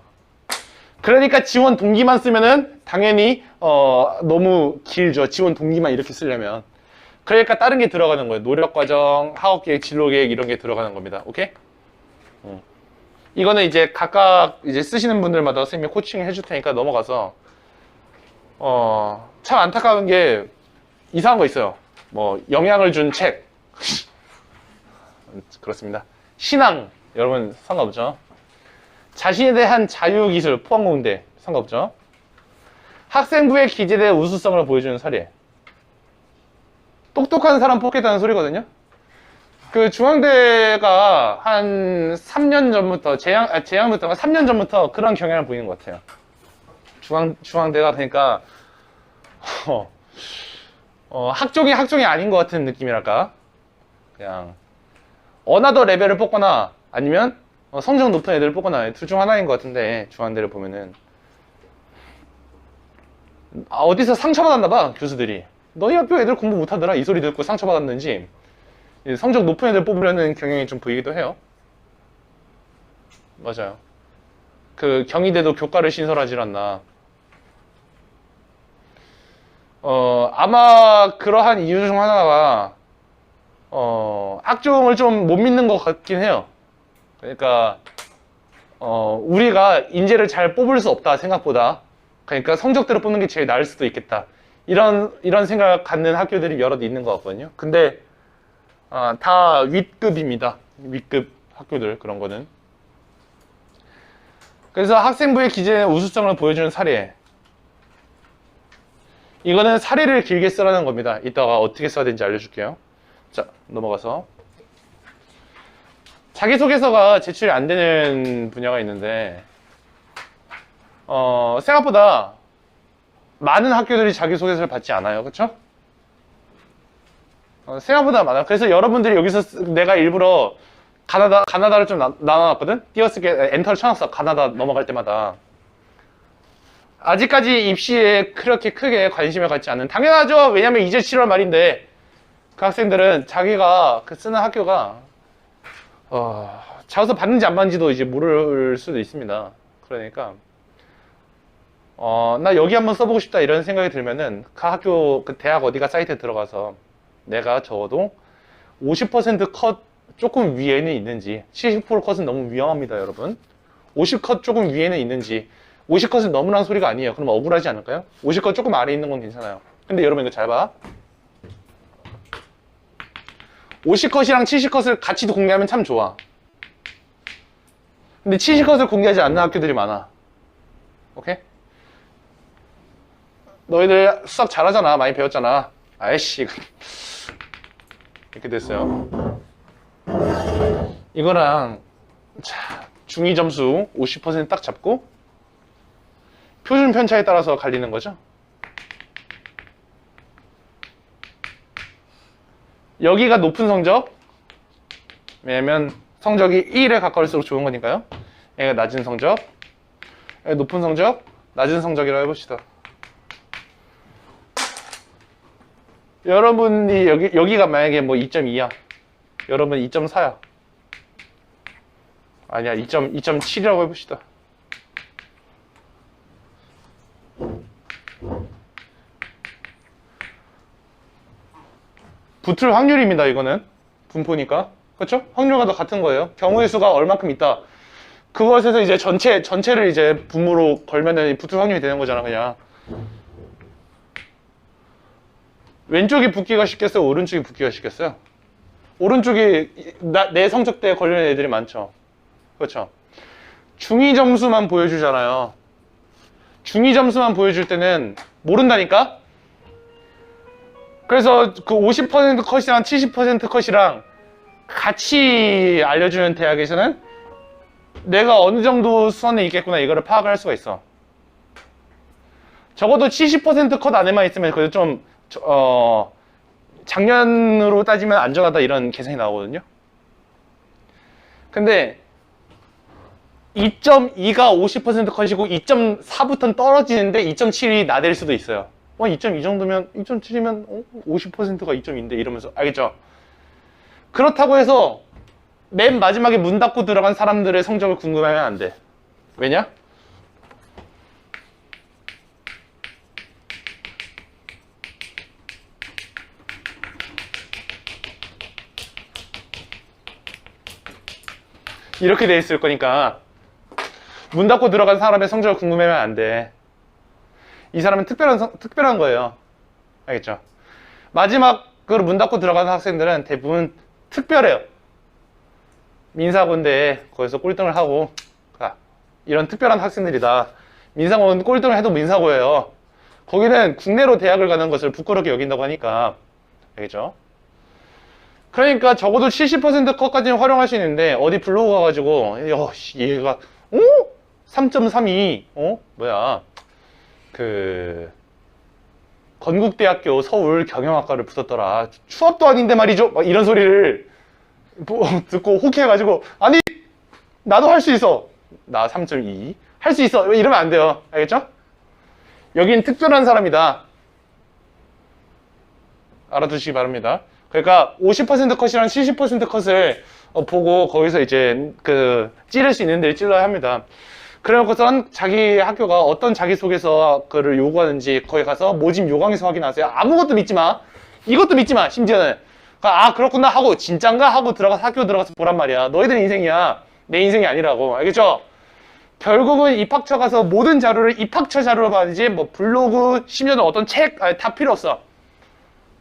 그러니까 지원 동기만 쓰면은 당연히 너무 길죠. 지원 동기만 이렇게 쓰려면. 그러니까 다른 게 들어가는 거예요. 노력과정, 학업계획, 진로계획 이런 게 들어가는 겁니다. 오케이? 이거는 이제 각각 이제 쓰시는 분들마다 선생님이 코칭 해줄 테니까 넘어가서 참 안타까운 게 이상한 거 있어요. 뭐 영향을 준 책 그렇습니다. 신앙 여러분 상관없죠. 자신에 대한 자유기술 포항공대 상관없죠. 학생부에 기재된 우수성을 보여주는 사례. 똑똑한 사람 뽑겠다는 소리거든요. 그 중앙대가 한 3년 전부터 재양부터가 3년 전부터 그런 경향을 보이는 것 같아요. 중앙대가 그러니까 학종이 아닌 것 같은 느낌이랄까. 그냥 어나더 레벨을 뽑거나 아니면 성적 높은 애들을 뽑거나 둘 중 하나인 것 같은데, 중앙대를 보면은 어디서 상처받았나 봐, 교수들이. 너희 학교 애들 공부 못하더라 이 소리 듣고 상처받았는지 성적 높은 애들 뽑으려는 경향이 좀 보이기도 해요. 맞아요. 그 경희대도 교과를 신설하질 않나. 아마 그러한 이유 중 하나가 학종을 좀 못 믿는 것 같긴 해요. 그러니까 우리가 인재를 잘 뽑을 수 없다 생각보다. 그러니까 성적대로 뽑는 게 제일 나을 수도 있겠다. 이런 생각 갖는 학교들이 여럿 있는 것 같거든요. 근데 다 윗급입니다. 윗급 학교들 그런 거는. 그래서 학생부의 기재의 우수성을 보여주는 사례. 이거는 사례를 길게 쓰라는 겁니다. 이따가 어떻게 써야 되는지 알려줄게요. 자, 넘어가서. 자기소개서가 제출이 안 되는 분야가 있는데, 생각보다 많은 학교들이 자기소개서를 받지 않아요. 그쵸? 생각보다 많아요. 그래서 여러분들이 여기서 내가 일부러 가나다를 좀 나눠놨거든? 띄어쓰기 엔터를 쳐놨어. 가나다 넘어갈 때마다. 아직까지 입시에 그렇게 크게 관심을 갖지 않는. 당연하죠. 왜냐면 이제 7월 말인데 그 학생들은 자기가 쓰는 학교가 자소서 받는지 안 받는지도 이제 모를 수도 있습니다. 그러니까 나 여기 한번 써보고 싶다 이런 생각이 들면은 그 학교 그 대학 어디가 사이트에 들어가서 내가 적어도 50% 컷 조금 위에는 있는지 70% 컷은 너무 위험합니다 여러분. 50컷 조금 위에는 있는지 50컷은 너무란 소리가 아니에요. 그럼 억울하지 않을까요? 50컷 조금 아래 있는 건 괜찮아요. 근데 여러분 이거 잘 봐. 50컷이랑 70컷을 같이 공개하면 참 좋아. 근데 70컷을 공개하지 않는 학교들이 많아. 오케이? 너희들 수학 잘하잖아. 많이 배웠잖아. 아이씨. 이렇게 됐어요. 이거랑 자, 중위 점수 50% 딱 잡고 표준 편차에 따라서 갈리는 거죠. 여기가 높은 성적, 왜냐면 성적이 1에 가까울수록 좋은 거니까요. 여기가 낮은 성적, 여기 높은 성적, 낮은 성적이라고 해봅시다. 여러분이 여기가 만약에 뭐 2.2야. 여러분 2.4야. 아니야, 2.7이라고 해봅시다. 붙을 확률입니다, 이거는. 분포니까. 그렇죠? 확률과 다 같은 거예요. 경우의 수가 얼마큼 있다. 그것에서 이제 전체를 이제 분모로 걸면은 붙을 확률이 되는 거잖아, 그냥. 왼쪽이 붙기가 쉽겠어요? 오른쪽이 붙기가 쉽겠어요? 오른쪽이 내 성적대에 걸리는 애들이 많죠. 그렇죠? 중위 점수만 보여주잖아요. 중위 점수만 보여줄 때는 모른다니까? 그래서 그 50% 컷이랑 70% 컷이랑 같이 알려주는 대학에서는 내가 어느 정도 수준에 있겠구나 이거를 파악을 할 수가 있어. 적어도 70% 컷 안에만 있으면 그래도 좀 작년으로 따지면 안전하다 이런 계산이 나오거든요. 근데 2.2가 50% 컷이고 2.4부터는 떨어지는데 2.7이 나댈 수도 있어요. 2.2 정도면 2.7이면 50%가 2.2인데 이러면서 알겠죠? 그렇다고 해서 맨 마지막에 문 닫고 들어간 사람들의 성적을 궁금해하면 안 돼. 왜냐? 이렇게 돼 있을 거니까 문 닫고 들어간 사람의 성적을 궁금해하면 안 돼. 이 사람은 특별한 거예요. 알겠죠? 마지막으로 문 닫고 들어가는 학생들은 대부분 특별해요. 민사고인데 거기서 꼴등을 하고 이런 특별한 학생들이다. 민사고는 꼴등을 해도 민사고예요. 거기는 국내로 대학을 가는 것을 부끄럽게 여긴다고 하니까. 알겠죠? 그러니까 적어도 70% 컷까지는 활용할 수 있는데 어디 블로그 가가지고 얘가 3.32 뭐야 건국대학교 서울 경영학과를 붙었더라. 추업도 아닌데 말이죠. 막 이런 소리를 듣고 혹해가지고 아니 나도 할 수 있어. 나 3.2 할 수 있어. 이러면 안 돼요. 알겠죠? 여긴 특별한 사람이다. 알아두시기 바랍니다. 그러니까 50% 컷이랑 70% 컷을 보고 거기서 이제 그 찌를 수 있는 데를 찔러야 합니다. 그래놓고선 자기 학교가 어떤 자기소개서 그를 요구하는지 거기 가서 모집 요강에서 확인하세요. 아무것도 믿지 마. 이것도 믿지 마. 심지어는 아 그렇구나 하고 진짠가 하고 들어가서 학교 들어가서 보란 말이야. 너희들 인생이야. 내 인생이 아니라고. 알겠죠? 결국은 입학처 가서 모든 자료를 입학처 자료로 봐야지 뭐 블로그 심지어는 어떤 책 다 필요 없어.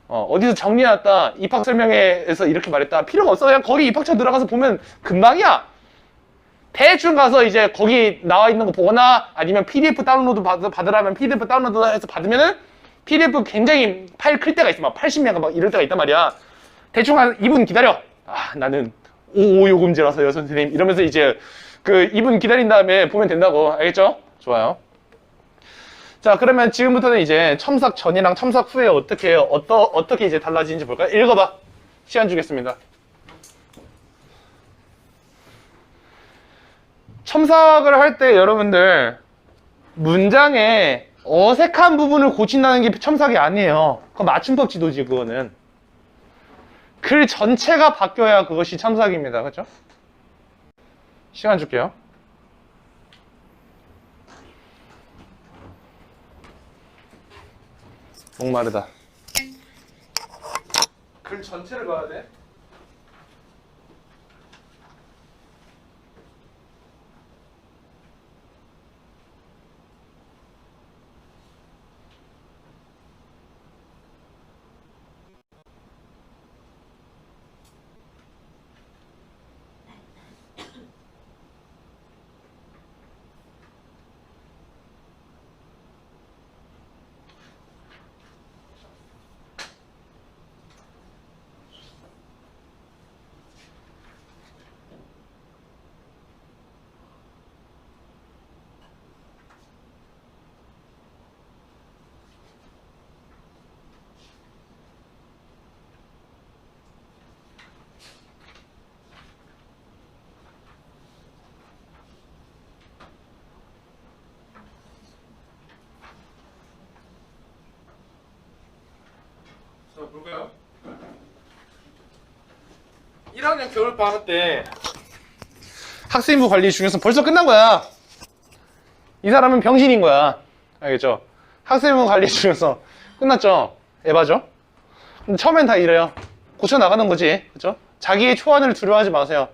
어디서 정리해놨다 입학 설명회에서 이렇게 말했다 필요가 없어. 그냥 거기 입학처 들어가서 보면 금방이야. 대충 가서 이제 거기 나와 있는 거 보거나 아니면 PDF 다운로드 받으라면 PDF 다운로드 해서 받으면은 PDF 굉장히 파일 클 때가 있어. 막 80메가 막 이럴 때가 있단 말이야. 대충 한 2분 기다려. 나는 55 요금제라서요 선생님 이러면서 이제 그 2분 기다린 다음에 보면 된다고. 알겠죠? 좋아요. 자 그러면 지금부터는 이제 첨삭 전이랑 첨삭 후에 어떻게 이제 달라지는지 볼까요? 읽어봐. 시간 주겠습니다. 첨삭을 할 때 여러분들 문장에 어색한 부분을 고친다는 게 첨삭이 아니에요. 그건 맞춤법 지도지. 그거는 글 전체가 바뀌어야 그것이 첨삭입니다. 그렇죠? 시간 줄게요. 목마르다. 글 전체를 봐야 돼. 자, 볼까요? 1학년 겨울방학 때 학생부 관리 중요성 벌써 끝난 거야. 이 사람은 병신인 거야. 알겠죠? 학생부 관리 중요성 끝났죠? 에바죠? 근데 처음엔 다 이래요. 고쳐나가는 거지. 그죠? 자기의 초안을 두려워하지 마세요.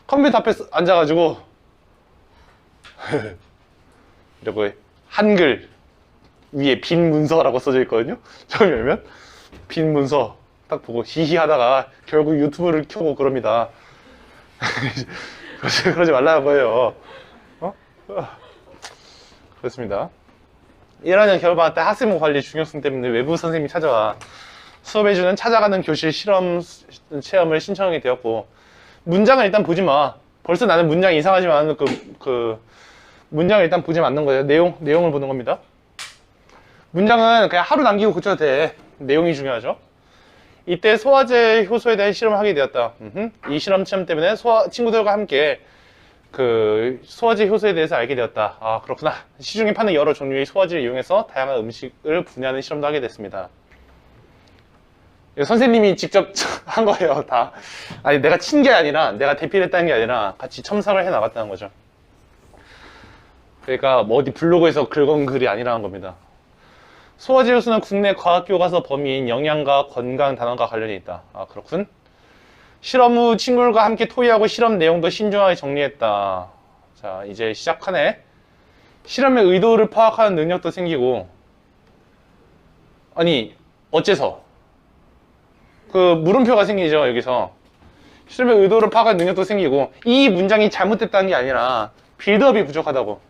컴퓨터 앞에 앉아가지고 이렇게 한글 위에 빈 문서라고 써져 있거든요. 처음 열면 빈 문서 딱 보고 히히 하다가 결국 유튜브를 켜고 그럽니다. 그러지 말라는 거예요. 그렇습니다. 1학년 겨울방학 때 학생부 관리 중요성 때문에 외부 선생님이 찾아와 수업해주는 찾아가는 교실 실험 체험을 신청하게 되었고, 문장을 일단 보지 마. 벌써 나는 문장이 이상하지만 그 문장을 일단 보지 않는 거예요. 내용을 보는 겁니다. 문장은 그냥 하루 남기고 고쳐도 돼. 내용이 중요하죠. 이때 소화제 효소에 대한 실험을 하게 되었다. 이 실험 체험 때문에 친구들과 함께 그 소화제 효소에 대해서 알게 되었다. 아 그렇구나. 시중에 파는 여러 종류의 소화제를 이용해서 다양한 음식을 분해하는 실험도 하게 됐습니다. 선생님이 직접 한 거예요. 다. 아니 내가 친 게 아니라 내가 대피를 했다는 게 아니라 같이 첨삭을 해 나갔다는 거죠. 그러니까 뭐 어디 블로그에서 긁은 글이 아니라는 겁니다. 소화제 효소는 국내 과학교과서 범위인 영양과 건강 단원과 관련이 있다. 아 그렇군. 실험 후 친구들과 함께 토의하고 실험 내용도 신중하게 정리했다. 자 이제 시작하네. 실험의 의도를 파악하는 능력도 생기고. 아니 어째서 그 물음표가 생기죠. 여기서 실험의 의도를 파악하는 능력도 생기고, 이 문장이 잘못됐다는 게 아니라 빌드업이 부족하다고.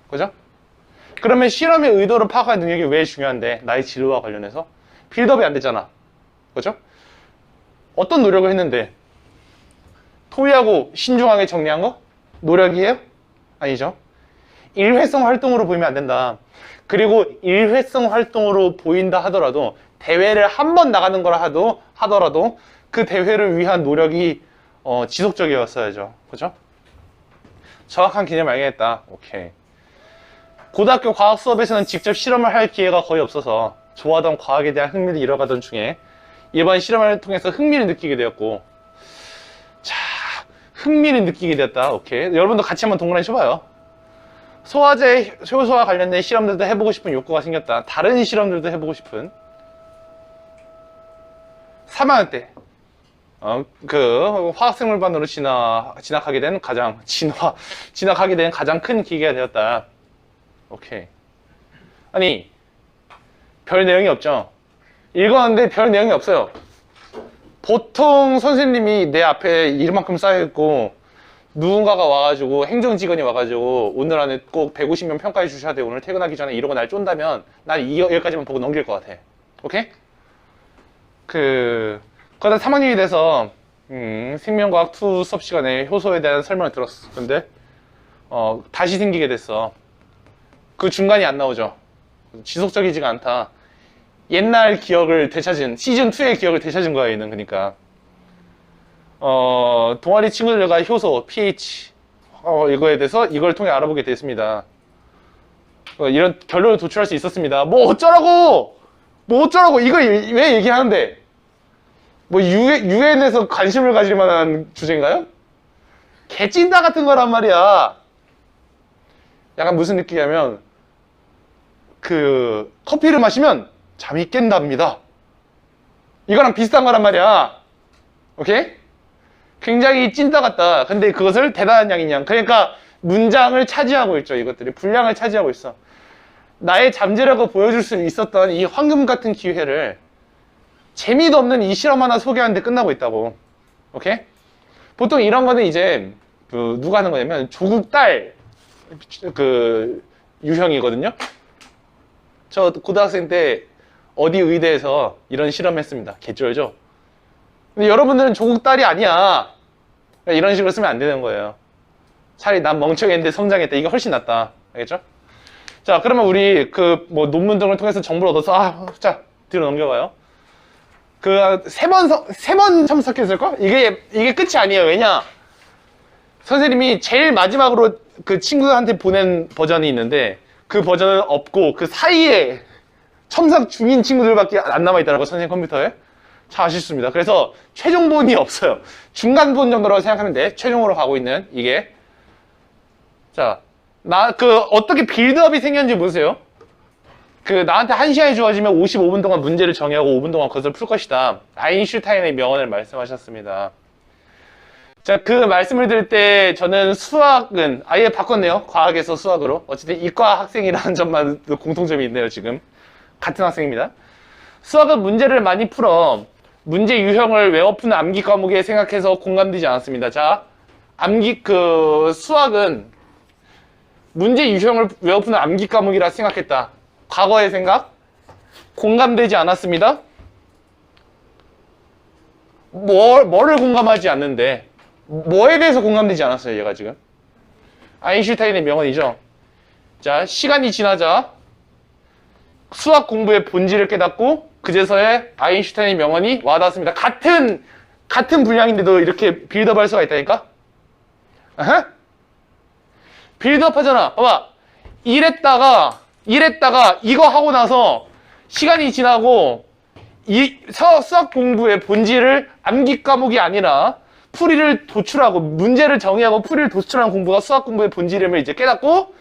그죠? 그러면 실험의 의도를 파악하는 능력이 왜 중요한데? 나의 진로와 관련해서 빌드업이 안 되잖아. 그죠? 어떤 노력을 했는데? 토의하고 신중하게 정리한 거? 노력이에요? 아니죠. 일회성 활동으로 보이면 안 된다. 그리고 일회성 활동으로 보인다 하더라도 대회를 한 번 나가는 거라 하더라도 그 대회를 위한 노력이 지속적이었어야죠. 그죠? 정확한 개념을 알겠다. 오케이. 고등학교 과학 수업에서는 직접 실험을 할 기회가 거의 없어서 좋아하던 과학에 대한 흥미를 잃어가던 중에 이번 실험을 통해서 흥미를 느끼게 되었고, 자, 흥미를 느끼게 되었다. 오케이. 여러분도 같이 한번 동그라미 쳐봐요. 소화제 효소와 관련된 실험들도 해보고 싶은 욕구가 생겼다. 다른 실험들도 해보고 싶은. 3학년 때 그 화학생물반으로 진학하게 된 가장 큰 기계가 되었다. 오케이. 아니, 별 내용이 없죠. 읽었는데 별 내용이 없어요. 보통 선생님이 내 앞에 이만큼 쌓여있고 누군가가 와가지고 행정직원이 와가지고 오늘 안에 꼭 150명 평가해 주셔야 돼, 오늘 퇴근하기 전에, 이러고 날 쫀다면 난 여기까지만 보고 넘길 것 같아. 오케이? 그러다 3학년이 돼서 생명과학 2 수업 시간에 효소에 대한 설명을 들었어. 근데 다시 생기게 됐어. 그 중간이 안 나오죠. 지속적이지가 않다. 옛날 기억을 되찾은, 시즌2의 기억을 되찾은 거야, 얘는. 그러니까 동아리 친구들과 효소, pH 이거에 대해서 이걸 통해 알아보게 됐습니다. 이런 결론을 도출할 수 있었습니다. 뭐 어쩌라고 이걸 왜 얘기하는데? 뭐 유엔에서 관심을 가질 만한 주제인가요? 개찐다 같은 거란 말이야. 약간 무슨 느낌이냐면 커피를 마시면 잠이 깬답니다. 이거랑 비슷한 거란 말이야. 오케이? 굉장히 찐따 같다. 근데 그것을 대단한 양인 양. 그러니까 문장을 차지하고 있죠. 이것들이 분량을 차지하고 있어. 나의 잠재력을 보여줄 수 있었던 이 황금 같은 기회를 재미도 없는 이 실험 하나 소개하는데 끝나고 있다고. 오케이? 보통 이런 거는 이제 누가 하는 거냐면 조국 딸 유형이거든요. 저 고등학생 때 어디 의대에서 이런 실험했습니다. 개쩔죠? 근데 여러분들은 조국 딸이 아니야. 이런 식으로 쓰면 안 되는 거예요. 차라리 난 멍청했는데 성장했다. 이게 훨씬 낫다. 알겠죠? 자, 그러면 우리 논문 등을 통해서 정보를 얻어서 자, 뒤로 넘겨가요. 세 번 참석했을걸? 이게 끝이 아니에요. 왜냐? 선생님이 제일 마지막으로 그 친구한테 보낸 버전이 있는데 그 버전은 없고 그 사이에 첨삭 중인 친구들밖에 안 남아있더라고요. 선생님 컴퓨터에. 참 아쉽습니다. 그래서 최종본이 없어요. 중간본 정도라고 생각하면 돼. 최종으로 가고 있는 이게. 자, 어떻게 빌드업이 생겼는지 보세요. 나한테 1시간이 주어지면 55분 동안 문제를 정의하고 5분 동안 그것을 풀 것이다. 아인슈타인의 명언을 말씀하셨습니다. 자, 그 말씀을 드릴 때 저는 수학은 아예 바꿨네요. 과학에서 수학으로. 어쨌든 이과 학생이라는 점만 공통점이 있네요, 지금. 같은 학생입니다. 수학은 문제를 많이 풀어 문제 유형을 외워푸는 암기 과목에 생각해서 공감되지 않았습니다. 자, 수학은 문제 유형을 외워푸는 암기 과목이라 생각했다. 과거의 생각? 공감되지 않았습니다. 뭐를 공감하지 않는데 뭐에 대해서 공감되지 않았어요, 얘가 지금. 아인슈타인의 명언이죠. 자, 시간이 지나자 수학 공부의 본질을 깨닫고 그제서야 아인슈타인의 명언이 와닿았습니다. 같은 분량인데도 이렇게 빌드업 할 수가 있다니까? 아하? 빌드업 하잖아. 봐봐. 이랬다가 이거 하고 나서 시간이 지나고 수학 공부의 본질을 암기 과목이 아니라 풀이를 도출하고 문제를 정의하고 풀이를 도출하는 공부가 수학 공부의 본질임을 이제 깨닫고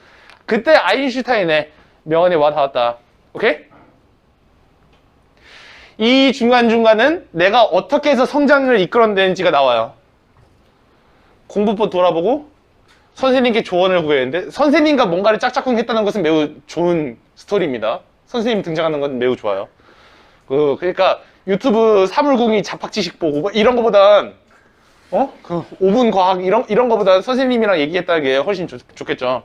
그때 아인슈타인의 명언이 와닿았다. 오케이? 이 중간중간은 내가 어떻게 해서 성장을 이끌어내는지가 나와요. 공부법 돌아보고 선생님께 조언을 구했는데 선생님과 뭔가를 짝짝꿍 했다는 것은 매우 좋은 스토리입니다. 선생님 등장하는 건 매우 좋아요. 그러니까 유튜브 사물궁이 잡학지식 보고 이런 거보단 5분 과학 이런 거보다 선생님이랑 얘기했다는 게 훨씬 좋겠죠.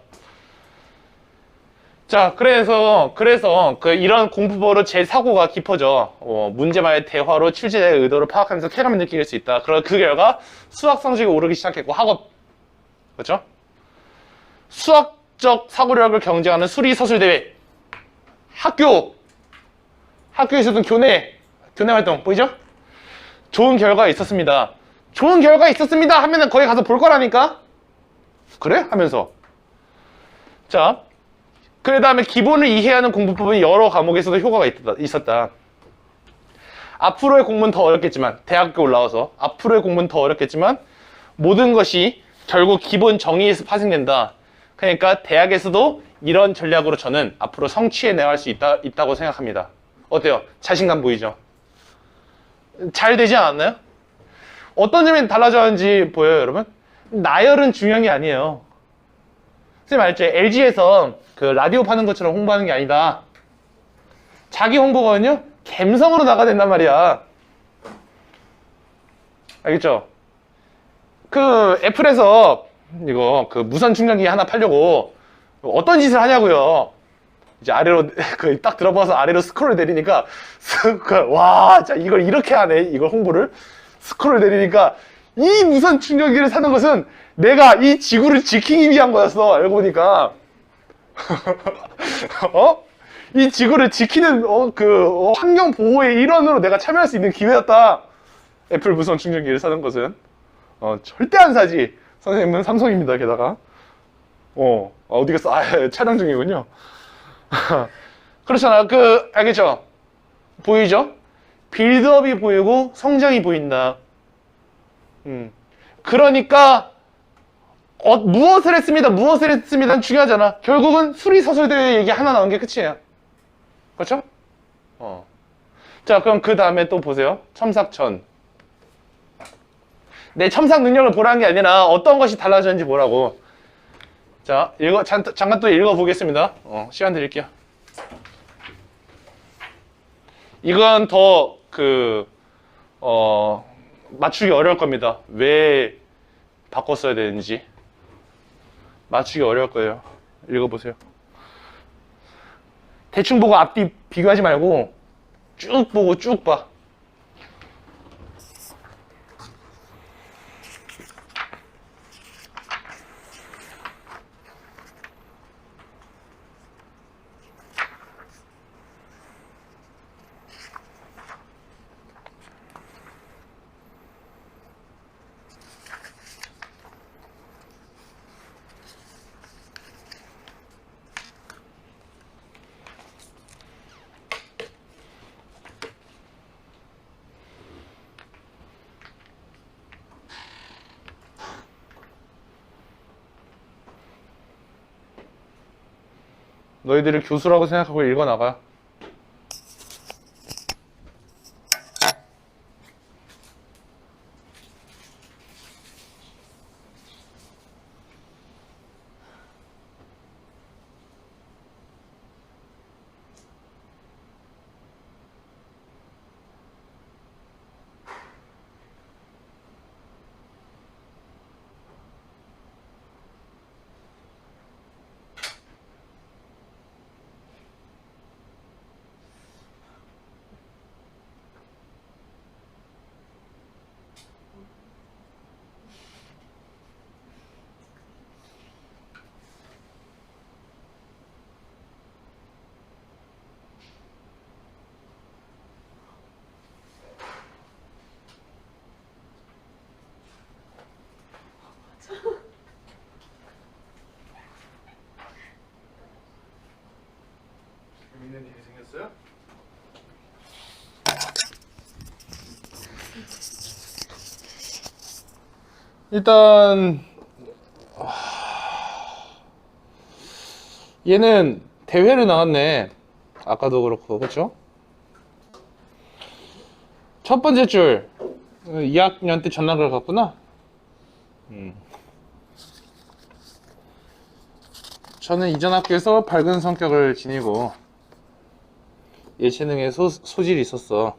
자, 그래서 이런 공부법으로 제 사고가 깊어져. 문제만의 대화로 출제자의 의도를 파악하면서 쾌감을 느낄 수 있다. 그 결과 수학 성적이 오르기 시작했고 학업, 그렇죠? 수학적 사고력을 경쟁하는 수리서술대회, 학교에서도 교내 활동 보이죠? 좋은 결과가 있었습니다. 좋은 결과가 있었습니다 하면은 거기 가서 볼 거라니까. 그래? 하면서 자, 그 다음에 기본을 이해하는 공부법은 여러 과목에서도 효과가 있었다. 앞으로의 공부는 더 어렵겠지만, 대학교 올라와서 앞으로의 공부는 더 어렵겠지만 모든 것이 결국 기본 정의에서 파생된다. 그러니까 대학에서도 이런 전략으로 저는 앞으로 성취해 나갈 수 있다고 생각합니다. 어때요? 자신감 보이죠? 잘 되지 않았나요? 어떤 점이 달라졌는지 보여요, 여러분? 나열은 중요한 게 아니에요. 선생님 알죠? LG에서 그 라디오 파는 것처럼 홍보하는 게 아니다. 자기 홍보거든요? 갬성으로 나가야 된단 말이야. 알겠죠? 그 애플에서 이거 그 무선 충전기 하나 팔려고 어떤 짓을 하냐고요. 이제 아래로 그 딱 들어봐서 아래로 스크롤 내리니까 와, 진짜 이걸 이렇게 하네. 이걸 홍보를 스크롤 내리니까 이 무선 충전기를 사는 것은 내가 이 지구를 지키기 위한 거였어. 알고 보니까 이 지구를 지키는 환경 보호의 일원으로 내가 참여할 수 있는 기회였다. 애플 무선 충전기를 사는 것은 절대 안 사지. 선생님은 삼성입니다. 게다가 어디 갔어? 촬영 중이군요. 그렇잖아. 알겠죠? 보이죠? 빌드업이 보이고 성장이 보인다. 그러니까 무엇을 했습니다는 중요하잖아. 결국은 수리서술대회 얘기 하나 나온 게 끝이에요. 그렇죠? 자, 그럼 그 다음에 또 보세요. 첨삭천. 내 첨삭 능력을 보라는 게 아니라 어떤 것이 달라졌는지 보라고. 자, 잠깐 또 읽어보겠습니다. 시간 드릴게요. 이건 더 맞추기 어려울 겁니다. 왜 바꿨어야 되는지. 맞추기 어려울 거예요. 읽어보세요. 대충 보고 앞뒤 비교하지 말고 쭉 보고 쭉 봐. 너희들을 교수라고 생각하고 읽어나가. 재밌는 일이 생겼어요? 일단 얘는 대회를 나왔네. 아까도 그렇고, 그렇죠? 첫 번째 줄 2학년 때 전학을 갔구나. 저는 이전 학교에서 밝은 성격을 지니고 예체능에 소질이 있었어.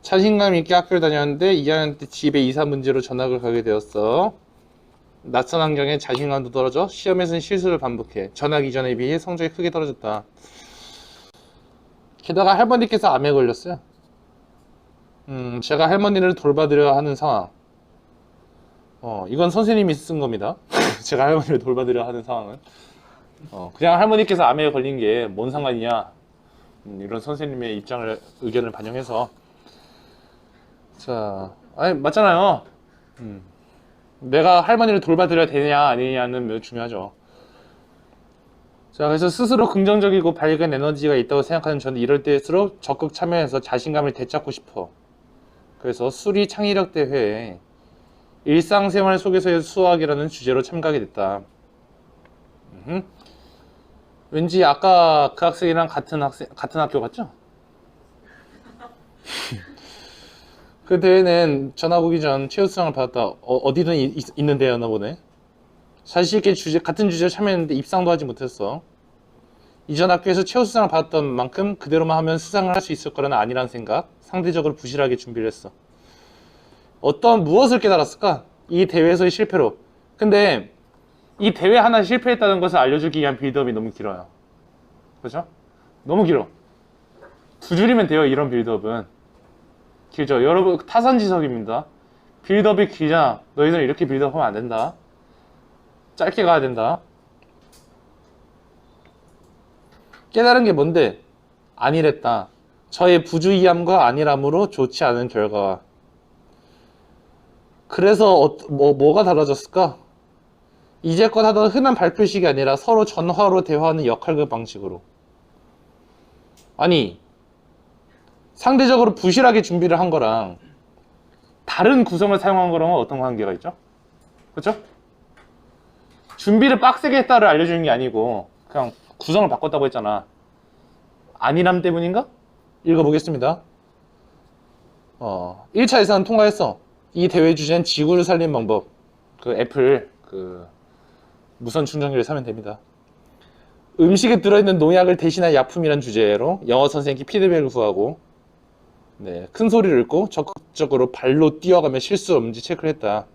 자신감 있게 학교를 다녔는데 2학년 때 집에 이사 문제로 전학을 가게 되었어. 낯선 환경에 자신감도 떨어져 시험에서는 실수를 반복해. 전학 이전에 비해 성적이 크게 떨어졌다. 게다가 할머니께서 암에 걸렸어요. 제가 할머니를 돌봐드려야 하는 상황. 이건 선생님이 쓴 겁니다. 제가 할머니를 돌봐드려야 하는 상황은. 그냥 할머니께서 암에 걸린 게 뭔 상관이냐. 이런 선생님의 의견을 반영해서. 자, 아니, 맞잖아요. 내가 할머니를 돌봐드려야 되냐, 아니냐는 매우 중요하죠. 자, 그래서 스스로 긍정적이고 밝은 에너지가 있다고 생각하는 저는 이럴 때일수록 적극 참여해서 자신감을 되찾고 싶어. 그래서 수리 창의력 대회에 일상생활 속에서의 수학이라는 주제로 참가하게 됐다. 왠지 아까 그 학생이랑 같은 학교 같죠? 그 대회는 전학 오기 전 최우수상을 받았다. 어디든 있는데였나 보네. 자신 있게 같은 주제에 참여했는데 입상도 하지 못했어. 이전 학교에서 최우수상을 받았던 만큼 그대로만 하면 수상을 할 수 있을 거라는 아니란 생각, 상대적으로 부실하게 준비를 했어. 무엇을 깨달았을까? 이 대회에서의 실패로. 근데 이 대회 하나 실패했다는 것을 알려주기 위한 빌드업이 너무 길어요. 그죠? 너무 길어. 2줄이면 돼요, 이런 빌드업은. 길죠? 여러분, 타산지석입니다. 빌드업이 길냐? 너희들 이렇게 빌드업 하면 안 된다. 짧게 가야 된다. 깨달은 게 뭔데? 아니랬다. 저의 부주의함과 안일함으로 좋지 않은 결과와. 그래서 뭐가 달라졌을까? 이제껏 하던 흔한 발표식이 아니라 서로 전화로 대화하는 역할극 방식으로. 아니, 상대적으로 부실하게 준비를 한 거랑 다른 구성을 사용한 거랑은 어떤 관계가 있죠? 그렇죠? 준비를 빡세게 했다를 알려주는 게 아니고 그냥 구성을 바꿨다고 했잖아. 안일함 때문인가? 읽어보겠습니다. 1차 예산 통과했어. 이 대회 주제는 지구를 살리는 방법. 그 애플 무선 충전기를 사면 됩니다. 음식에 들어있는 농약을 대신한 약품이란 주제로 영어 선생님께 피드백을 구하고, 네, 큰 소리를 읽고 적극적으로 발로 뛰어가며 실수 없는지 체크를 했다.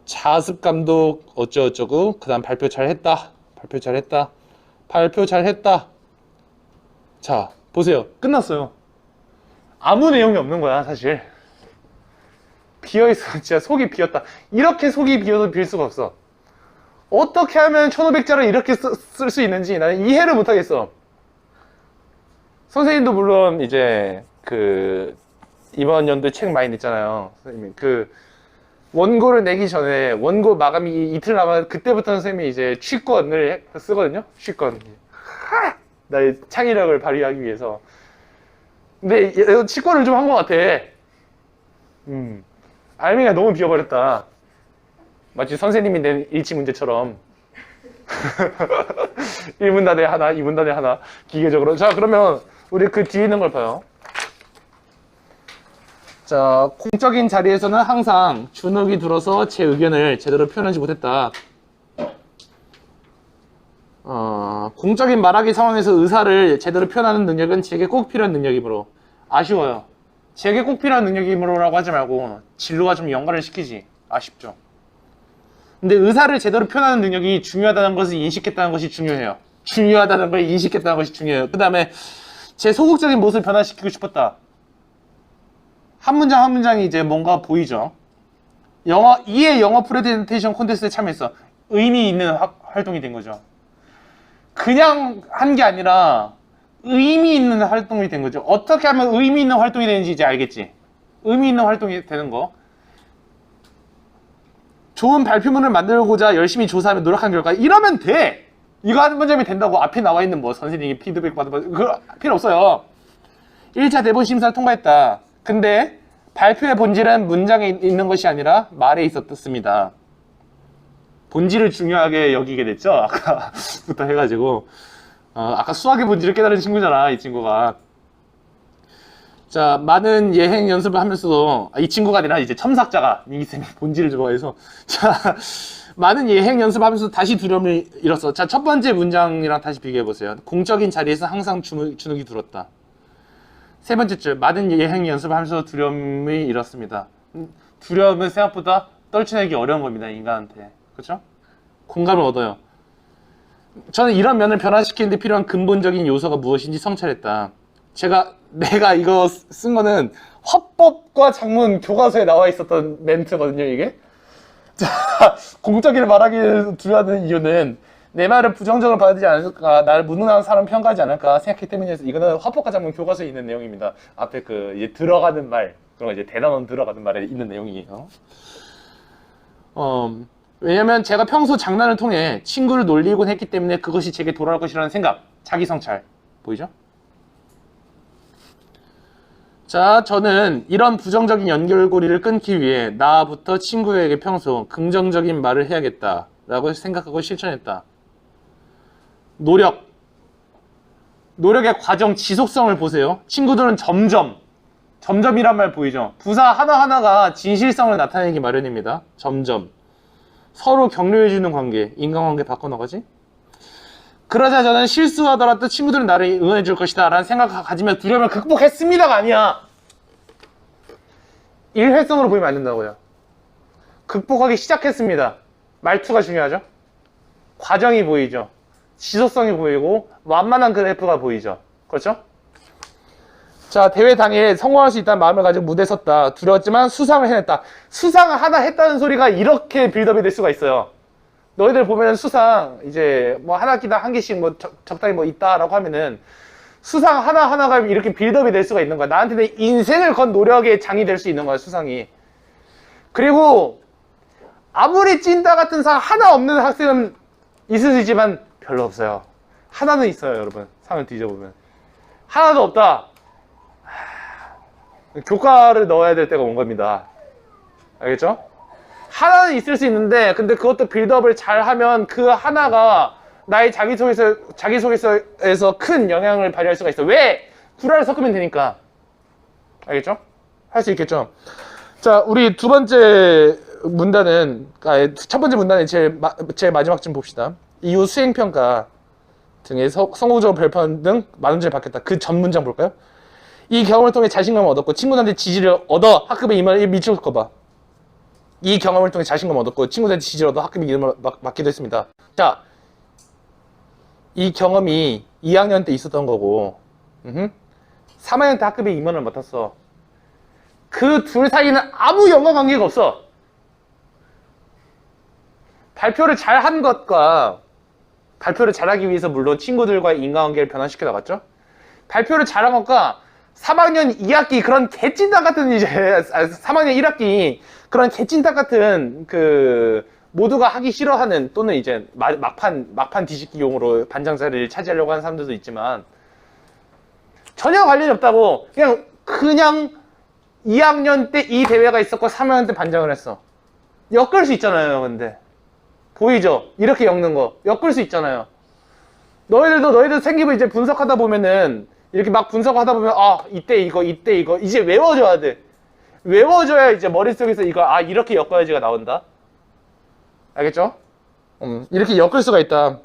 자습감도 어쩌고저쩌고, 그 다음 발표 잘했다. 발표 잘했다. 자, 보세요. 끝났어요. 아무 내용이 없는 거야, 사실. 비어있어. 진짜 속이 비었다. 이렇게 속이 비어도 빌 수가 없어. 어떻게 하면 1500자를 이렇게 쓸 수 있는지 나는 이해를 못하겠어. 선생님도 물론 이제 이번 연도에 책 많이 냈잖아요. 선생님이 원고를 내기 전에 원고 마감이 이틀 남았 그때부터는 선생님이 이제 취권을 쓰거든요. 취권. 나의 창의력을 발휘하기 위해서. 근데 취권을 좀 한 것 같아. 알맹이가 너무 비어버렸다. 마치 선생님이 낸 일치 문제처럼. 1문단에 하나, 2문단에 하나, 기계적으로. 자, 그러면 우리 그 뒤에 있는 걸 봐요. 자, 공적인 자리에서는 항상 주눅이 들어서 제 의견을 제대로 표현하지 못했다. 공적인 말하기 상황에서 의사를 제대로 표현하는 능력은 제게 꼭 필요한 능력이므로. 아쉬워요. 제게 꼭 필요한 능력이므로라고 하지 말고 진로와 좀 연관을 시키지. 아쉽죠. 근데 의사를 제대로 표현하는 능력이 중요하다는 것을 인식했다는 것이 중요해요. 중요하다는 걸 인식했다는 것이 중요해요. 그 다음에 제 소극적인 모습을 변화시키고 싶었다. 한 문장 한 문장이 이제 뭔가 보이죠. 이해 영어 프레젠테이션 콘테스트에 참여했어. 의미 있는 활동이 된 거죠. 그냥 한 게 아니라 의미 있는 활동이 된 거죠. 어떻게 하면 의미 있는 활동이 되는지 이제 알겠지. 의미 있는 활동이 되는 거. 좋은 발표문을 만들고자 열심히 조사하며 노력한 결과 이러면 돼. 이거 한 문장이 된다고 앞에 나와 있는 선생님이 피드백 받으면 그거 필요 없어요. 1차 대본 심사를 통과했다. 근데 발표의 본질은 문장에 있는 것이 아니라 말에 있었습니다. 본질을 중요하게 여기게 됐죠. 아까부터 해가지고 아까 수학의 본질을 깨달은 친구잖아, 이 친구가. 자, 많은 예행 연습을 하면서도 이 친구가 아니라 이제 첨삭자가 민기쌤이 본질을 좋아해서 자, 많은 예행 연습하면서 다시 두려움을 잃었어. 자, 첫 번째 문장이랑 다시 비교해보세요. 공적인 자리에서 항상 주눅이 들었다. 세 번째 줄, 많은 예행 연습을 하면서 두려움을 잃었습니다. 두려움은 생각보다 떨쳐내기 어려운 겁니다, 인간한테. 그렇죠? 공감을 얻어요. 저는 이런 면을 변화시키는 데 필요한 근본적인 요소가 무엇인지 성찰했다. 내가 이거 쓴 거는 화법과 작문 교과서에 나와 있었던 멘트거든요, 이게. 자, 공적인 말하기를 두려워하는 이유는 내 말을 부정적으로 받아들이지 않을까, 나를 무능한 사람 평가하지 않을까 생각했기 때문이어서 이거는 화법과 작문 교과서에 있는 내용입니다. 앞에 이제 들어가는 말, 그런 거 이제 대단원 들어가는 말에 있는 내용이에요. 왜냐면 제가 평소 장난을 통해 친구를 놀리곤 했기 때문에 그것이 제게 돌아올 것이라는 생각. 자기 성찰. 보이죠? 자, 저는 이런 부정적인 연결고리를 끊기 위해 나부터 친구에게 평소 긍정적인 말을 해야겠다 라고 생각하고 실천했다. 노력의 과정 지속성을 보세요. 친구들은 점점이란 말 보이죠? 부사 하나하나가 진실성을 나타내기 마련입니다. 점점. 서로 격려해주는 관계, 인간관계 바꿔나가지? 그러자 저는 실수하더라도 친구들은 나를 응원해줄 것이다 라는 생각을 가지며 두려움을 극복했습니다가 아니야. 일회성으로 보이면 안 된다고요. 극복하기 시작했습니다. 말투가 중요하죠. 과정이 보이죠. 지속성이 보이고 완만한 그래프가 보이죠. 그렇죠? 자, 대회 당일 성공할 수 있다는 마음을 가지고 무대에 섰다. 두려웠지만 수상을 해냈다. 수상을 하나 했다는 소리가 이렇게 빌드업이 될 수가 있어요. 너희들 보면 수상 이제 뭐 한 학기당 한 개씩 뭐 적당히 뭐 있다라고 하면은 수상 하나하나가 이렇게 빌드업이 될 수가 있는 거야. 나한테 내 인생을 건 노력의 장이 될 수 있는 거야, 수상이. 그리고 아무리 찐따 같은 상 하나 없는 학생은 있을 수 있지만 별로 없어요. 하나는 있어요, 여러분. 상을 뒤져보면. 하나도 없다. 교과를 넣어야 될 때가 온 겁니다. 알겠죠? 하나는 있을 수 있는데 근데 그것도 빌드업을 잘 하면 그 하나가 나의 자기소개서에서 큰 영향을 발휘할 수가 있어. 왜? 구라를 섞으면 되니까. 알겠죠? 할 수 있겠죠? 자, 우리 두 번째 문단은, 첫 번째 문단은 제일 마지막 좀 봅시다. 이후 수행평가 등의 성공적으로 발표한 등 많은 점을 받겠다. 그 전 문장 볼까요? 이 경험을 통해 자신감을 얻었고 친구들한테 지지를 얻어 학급에 임할 미칠 거봐. 이 경험을 통해 자신감을 얻었고 친구들한테 지지를 얻어 학급에 이름을 맡기도 했습니다. 자, 이 경험이 2학년 때 있었던 거고 3학년 때 학급에 임원을 맡았어. 그 둘 사이에는 아무 연관관계가 없어. 발표를 잘한 것과 발표를 잘하기 위해서 물론 친구들과의 인간관계를 변화시켜 나갔죠. 발표를 잘한 것과 3학년 2학기 그런 개찐따 같은 이제 3학년 1학기 그런 개찐따 같은 그 모두가 하기 싫어하는 또는 이제 막판 뒤집기용으로 반장 자리를 차지하려고 하는 사람들도 있지만 전혀 관련이 없다고. 그냥 2학년 때 이 대회가 있었고 3학년 때 반장을 했어. 엮을 수 있잖아요. 근데 보이죠? 이렇게 엮는 거 엮을 수 있잖아요. 너희들 생기부 이제 분석하다 보면은 이렇게 막 분석하다 보면 이때 이거 이제 외워줘야 돼. 외워줘야 이제 머릿속에서 이거 이렇게 엮어야지가 나온다. 알겠죠? 이렇게 엮을 수가 있다.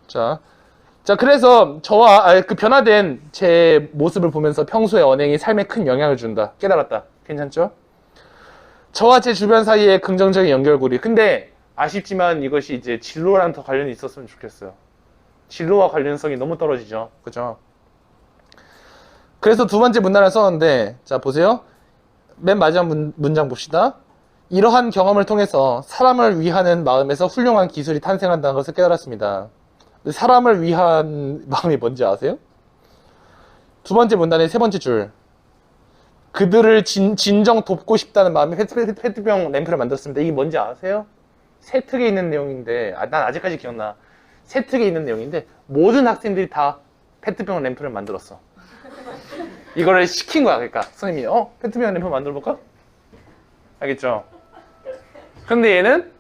자, 그래서 저와 그 변화된 제 모습을 보면서 평소의 언행이 삶에 큰 영향을 준다. 깨달았다. 괜찮죠? 저와 제 주변 사이에 긍정적인 연결고리. 근데 아쉽지만 이것이 이제 진로랑 더 관련이 있었으면 좋겠어요. 진로와 관련성이 너무 떨어지죠. 그죠? 그래서 두 번째 문단을 썼는데, 자, 보세요. 맨 마지막 문장 봅시다. 이러한 경험을 통해서 사람을 위하는 마음에서 훌륭한 기술이 탄생한다는 것을 깨달았습니다. 사람을 위한 마음이 뭔지 아세요? 두 번째 문단의 세 번째 줄. 그들을 진정 돕고 싶다는 마음에 페트병 램프를 만들었습니다. 이게 뭔지 아세요? 세특에 있는 내용인데, 난 아직까지 기억나. 세특에 있는 내용인데, 모든 학생들이 다 페트병 램프를 만들었어. 이거를 시킨 거야. 그러니까 선생님이 페트병 램프 만들어 볼까? 알겠죠? 근데 얘는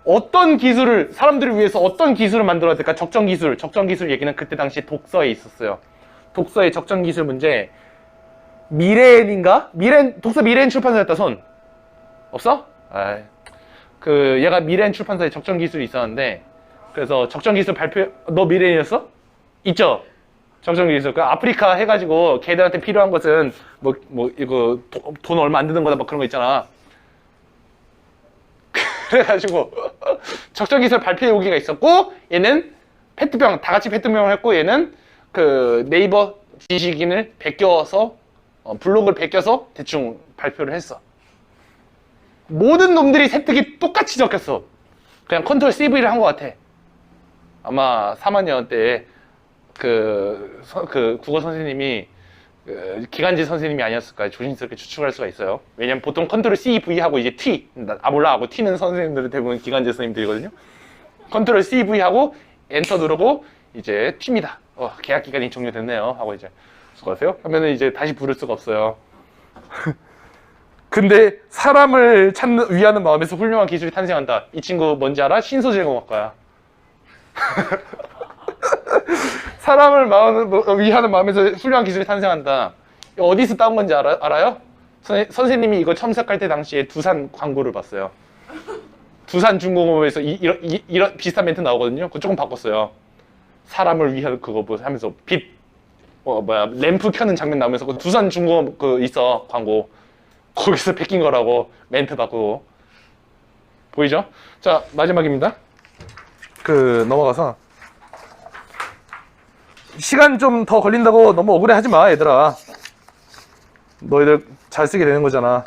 어떤 기술을 사람들을 위해서 어떤 기술을 만들어야 될까? 적정 기술 얘기는 그때 당시 독서에 있었어요. 독서의 적정 기술 문제. 미래엔인가? 독서 미래엔 출판사였다. 손 없어? 얘가 미래엔 출판사에 적정 기술이 있었는데, 그래서 적정 기술 발표. 너 미래엔이었어? 있죠? 적정 기술. 그 아프리카 해가지고 걔들한테 필요한 것은 이거 돈 얼마 안 드는 거다 막 그런 거 있잖아. 그래가지고 적정 기술 발표 요기가 있었고, 얘는 페트병 다 같이 페트병을 했고, 얘는 그 네이버 지식인을 베껴서 블로그를 베껴서 대충 발표를 했어. 모든 놈들이 세특이 똑같이 적혔어. 그냥 컨트롤 CV를 한 것 같아. 아마 3학년 때 그 국어 선생님이 기간제 선생님이 아니었을까 조심스럽게 추측할 수가 있어요. 왜냐면 보통 컨트롤 C, V 하고 이제 T, 몰라 하고 T는 선생님들은 대부분 기간제 선생님들이거든요. 컨트롤 C, V 하고 엔터 누르고 이제 T입니다. 계약 기간이 종료됐네요. 하고 이제 수고하세요. 하면은 이제 다시 부를 수가 없어요. 근데 사람을 위하는 마음에서 훌륭한 기술이 탄생한다. 이 친구 뭔지 알아? 신소재공학과야. 사람을 위하는 마음에서 훌륭한 기술이 탄생한다. 어디서 따온 건지 알아요? 선생님이 이거 첨삭할 때 당시에 두산 광고를 봤어요. 두산중공업에서 이런 비슷한 멘트 나오거든요. 그거 조금 바꿨어요. 사람을 위한 그거 하면서 램프 켜는 장면 나오면서 그 두산중공업 있어 광고. 거기서 베낀 거라고 멘트 바꾸고. 보이죠? 자, 마지막입니다. 넘어가서 시간 좀 더 걸린다고 너무 억울해 하지 마, 얘들아. 너희들 잘 쓰게 되는 거잖아.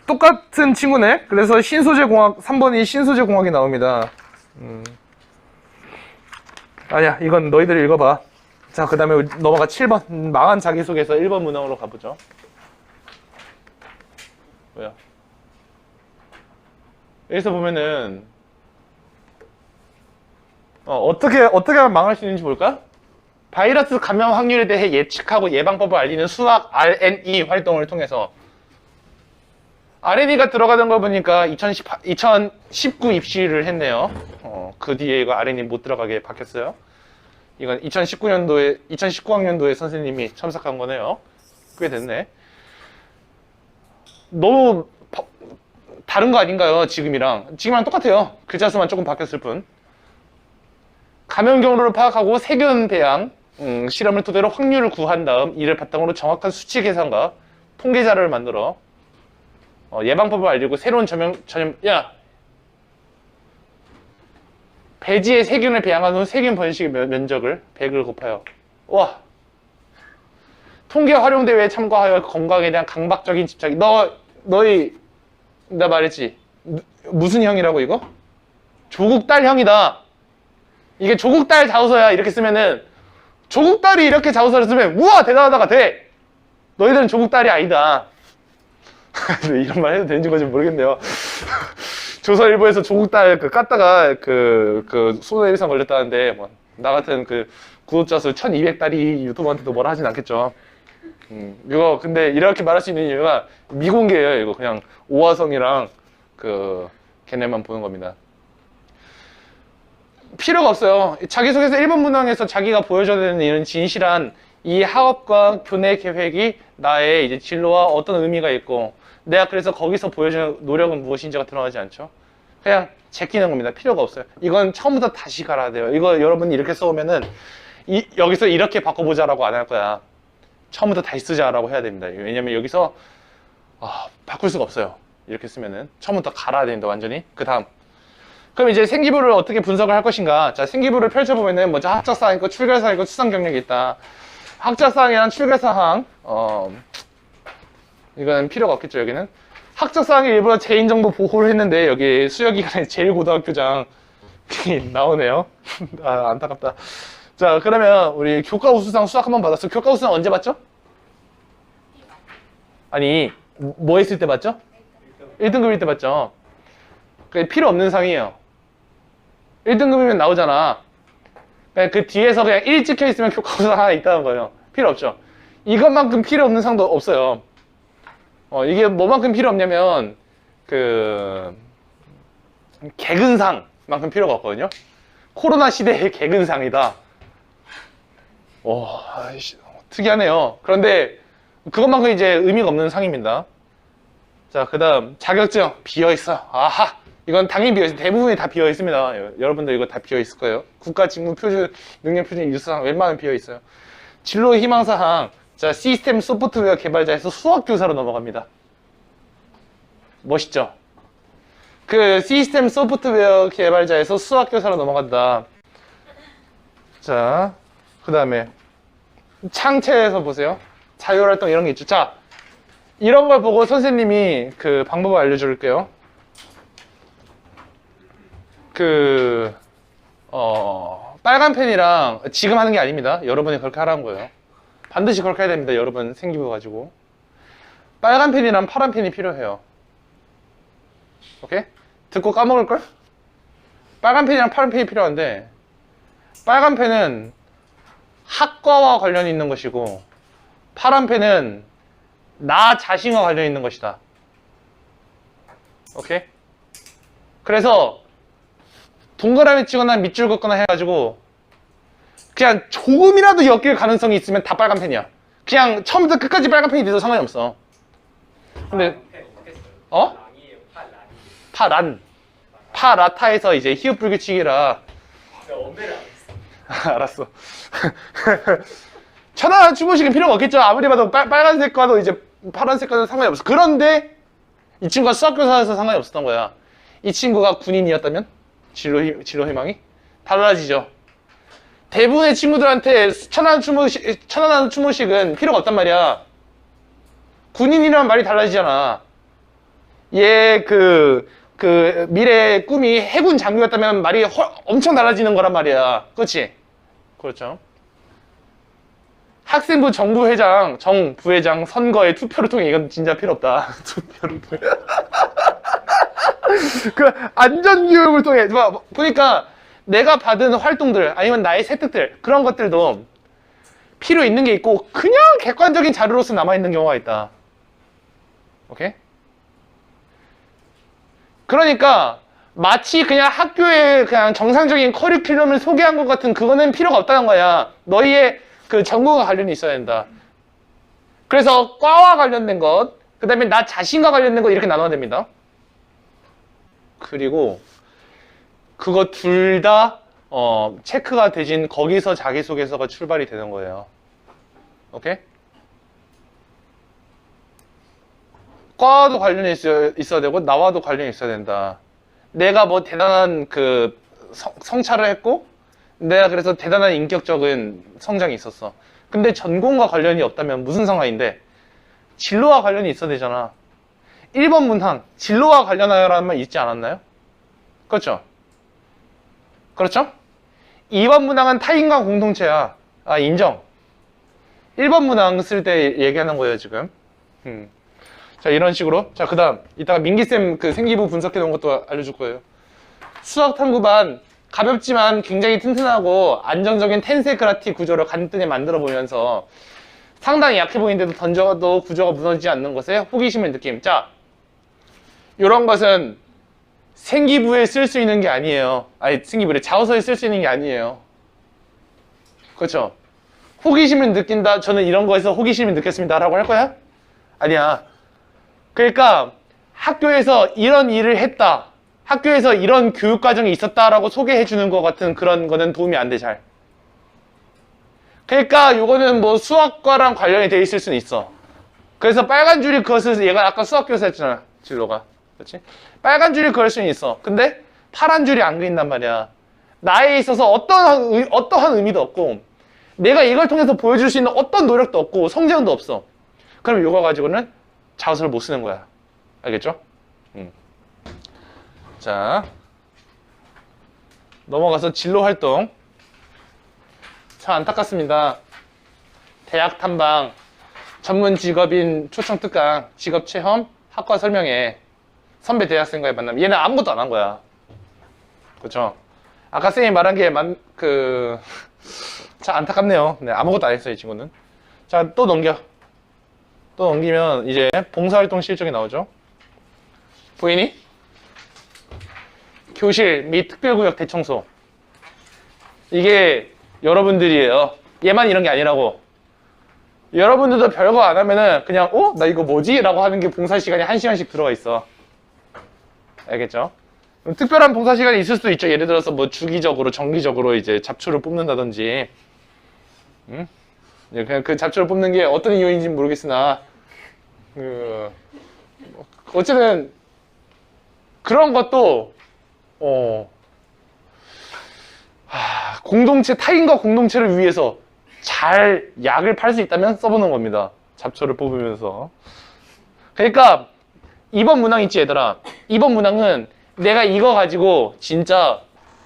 똑같은 친구네. 그래서 신소재공학 3번이 신소재공학이 나옵니다. 아니야, 이건 너희들 읽어봐. 자, 그 다음에 넘어가 7번 망한 자기소개서 1번 문항으로 가보죠. 뭐야? 여기서 보면은 어떻게 하면 망할 수 있는지 볼까? 바이러스 감염 확률에 대해 예측하고 예방법을 알리는 수학 RNE 활동을 통해서. RNE가 들어가던 거 보니까 2019 입시를 했네요. 그 뒤에 이거 RNE 못 들어가게 바뀌었어요. 이건 2019학년도에 선생님이 첨삭한 거네요. 꽤 됐네. 너무 다른 거 아닌가요? 지금이랑 똑같아요. 글자 수만 조금 바뀌었을 뿐. 감염 경로를 파악하고 세균 배양, 실험을 토대로 확률을 구한 다음 이를 바탕으로 정확한 수치 계산과 통계 자료를 만들어 예방법을 알리고 새로운 배지의 세균을 배양한 후 세균 번식의 면적을 100을 곱하여. 와, 통계 활용 대회에 참가하여 건강에 대한 강박적인 집착이. 나 말했지. 무슨 형이라고 이거? 조국 딸 형이다. 이게 조국 딸 자소서야. 이렇게 쓰면은 조국 딸이 이렇게 자소서를 쓰면 우와 대단하다가 돼. 너희들은 조국 딸이 아니다. 이런 말 해도 되는지 좀 모르겠네요. 조선일보에서 조국 딸 깠다가 손해배상 걸렸다는데 나 같은 구독자 수 1200달이 유튜버한테도 뭐라 하진 않겠죠. 이거 근데 이렇게 말할 수 있는 이유가 미공개예요. 이거 그냥 오화성이랑 걔네만 보는 겁니다. 필요가 없어요. 자기소개서 1번 문항에서 자기가 보여줘야 되는 이런 진실한 이 학업과 교내 계획이 나의 이제 진로와 어떤 의미가 있고 내가 그래서 거기서 보여주는 노력은 무엇인지가 드러나지 않죠. 그냥 제끼는 겁니다. 필요가 없어요. 이건 처음부터 다시 갈아야 돼요. 이거 여러분이 이렇게 써오면은 여기서 이렇게 바꿔보자라고 안 할 거야. 처음부터 다시 쓰자라고 해야 됩니다. 왜냐면 여기서 바꿀 수가 없어요. 이렇게 쓰면은 처음부터 갈아야 됩니다. 완전히. 그 다음 그럼 이제 생기부를 어떻게 분석을 할 것인가. 자, 생기부를 펼쳐보면은 먼저 학적사항 있고 출결사항 있고 추상 경력이 있다. 학적사항이랑 출결사항 이건 필요가 없겠죠. 여기는 학적사항이 일부러 개인정보 보호를 했는데 여기 수여기관에 제일고등학교장 나오네요. 안타깝다. 자, 그러면 우리 교과 우수상 수학 한번 받았어. 교과 우수상 언제 받죠? 아니 뭐 했을 때 받죠? 1등급일 때 받죠. 그게 필요 없는 상이에요. 1등급이면 나오잖아. 그 뒤에서 그냥 1 찍혀 있으면 교과 우수상 하나 있다는 거예요. 필요 없죠. 이것만큼 필요 없는 상도 없어요. 이게 뭐만큼 필요 없냐면 개근상만큼 필요가 없거든요. 코로나 시대의 개근상이다. 특이하네요. 그런데 그것만큼 이제 의미가 없는 상입니다. 자, 그 다음 자격증 비어있어. 아하, 이건 당연히 비어있어요. 대부분이 다 비어있습니다. 여러분들 이거 다 비어있을 거예요. 국가직무표준, 능력표준, 유수상 웬만하면 비어있어요. 진로 희망사항. 자, 시스템 소프트웨어 개발자에서 수학교사로 넘어갑니다. 멋있죠? 시스템 소프트웨어 개발자에서 수학교사로 넘어간다. 자, 그 다음에 창체에서 보세요. 자율활동 이런 게 있죠. 자, 이런 걸 보고 선생님이 방법을 알려줄게요. 빨간 펜이랑 지금 하는 게 아닙니다. 여러분이 그렇게 하라는 거예요. 반드시 그렇게 해야 됩니다. 여러분 생기부 가지고. 빨간 펜이랑 파란 펜이 필요해요. 오케이? 듣고 까먹을걸? 빨간 펜이랑 파란 펜이 필요한데 빨간 펜은 학과와 관련이 있는 것이고 파란 펜은 나 자신과 관련이 있는 것이다. 오케이? 그래서 동그라미 치거나 밑줄 긋거나 해가지고 그냥 조금이라도 엮일 가능성이 있으면 다 빨간 펜이야. 그냥 처음부터 끝까지 빨간 펜이 돼도 상관이 없어. 근데 어? 파란 파라타에서 이제 히읗 불규칙이라 알았어. 천안한 추모식은 필요가 없겠죠. 아무리 봐도 빨간색과도 이제 파란색과도 상관이 없어. 그런데 이 친구가 수학교사여서 상관이 없었던 거야. 이 친구가 군인이었다면 진로 희망이 달라지죠. 대부분의 친구들한테 천안한 추모식은 필요가 없단 말이야. 군인이라는 말이 달라지잖아. 얘 미래의 꿈이 해군 장교였다면 말이 엄청 달라지는 거란 말이야. 그렇지? 그렇죠. 학생부 정부회장, 정부회장 선거에 투표를 통해 이건 진짜 필요 없다. 투표를 통해. 그 안전교육을 통해. 보니까 내가 받은 활동들 아니면 나의 세특들 그런 것들도 필요 있는 게 있고 그냥 객관적인 자료로서 남아있는 경우가 있다. 오케이? 그러니까 마치 그냥 학교의 그냥 정상적인 커리큘럼을 소개한 것 같은 그거는 필요가 없다는 거야. 너희의 그 전공과 관련이 있어야 된다. 그래서 과와 관련된 것, 그 다음에 나 자신과 관련된 것 이렇게 나눠야 됩니다. 그리고 그거 둘 다 체크가 되진 거기서 자기소개서가 출발이 되는 거예요. 오케이? 과와도 관련이 있어야 되고 나와도 관련이 있어야 된다. 내가 뭐 대단한 그 성찰을 했고 내가 그래서 대단한 인격적인 성장이 있었어. 근데 전공과 관련이 없다면 무슨 상관인데 진로와 관련이 있어야 되잖아. 1번 문항 진로와 관련하여라는 말 있지 않았나요? 그렇죠? 그렇죠? 2번 문항은 타인과 공동체야. 아, 인정. 1번 문항 쓸 때 얘기하는 거예요 지금. 자, 이런 식으로. 자, 그 다음 이따가 민기쌤 그 생기부 분석해 놓은 것도 알려줄 거예요. 수학탐구반 가볍지만 굉장히 튼튼하고 안정적인 텐세그라티 구조를 간단히 만들어 보면서 상당히 약해 보이는데도 던져도 구조가 무너지지 않는 것에 호기심을 느낌. 자, 이런 것은 생기부에 쓸 수 있는 게 아니에요. 아니, 생기부에 자소서에 쓸 수 있는 게 아니에요. 그렇죠? 호기심을 느낀다. 저는 이런 거에서 호기심을 느꼈습니다. 라고 할 거야? 아니야. 그러니까 학교에서 이런 일을 했다. 학교에서 이런 교육과정이 있었다라고 소개해 주는 것 같은 그런 거는 도움이 안 돼, 잘. 그러니까 요거는 뭐 수학과랑 관련이 돼 있을 수는 있어. 그래서 빨간 줄이 그것을 얘가 아까 수학교사였잖아, 진로가. 그렇지? 빨간 줄이 그럴 수는 있어. 근데 파란 줄이 안 그린단 말이야. 나에 있어서 어떠한 의미도 없고 내가 이걸 통해서 보여줄 수 있는 어떤 노력도 없고 성장도 없어. 그럼 요거 가지고는 자소서를 못 쓰는 거야. 알겠죠? 자, 넘어가서 진로 활동. 참 안타깝습니다. 대학 탐방, 전문 직업인 초청 특강, 직업 체험, 학과 설명회, 선배 대학생과의 만남. 얘는 아무것도 안 한 거야. 그렇죠? 아까 쌤이 말한 게 참 안타깝네요. 네, 아무것도 안 했어요, 이 친구는. 자, 또 넘겨. 또 넘기면 이제 봉사활동 실적이 나오죠. 보이니? 교실 및 특별구역 대청소. 이게 여러분들이에요. 얘만 이런 게 아니라고. 여러분들도 별거 안 하면은 그냥 나 이거 뭐지? 라고 하는 게 봉사 시간이 1시간씩 들어가 있어. 알겠죠? 특별한 봉사 시간이 있을 수도 있죠. 예를 들어서 뭐 주기적으로 정기적으로 이제 잡초를 뽑는다든지. 그냥 그 잡초를 뽑는 게 어떤 이유인지 모르겠으나 어쨌든 그런 것도 공동체, 타인과 공동체를 위해서 잘 약을 팔 수 있다면 써보는 겁니다. 잡초를 뽑으면서. 그러니까 2번 문항 있지, 얘들아. 2번 문항은 내가 이거 가지고 진짜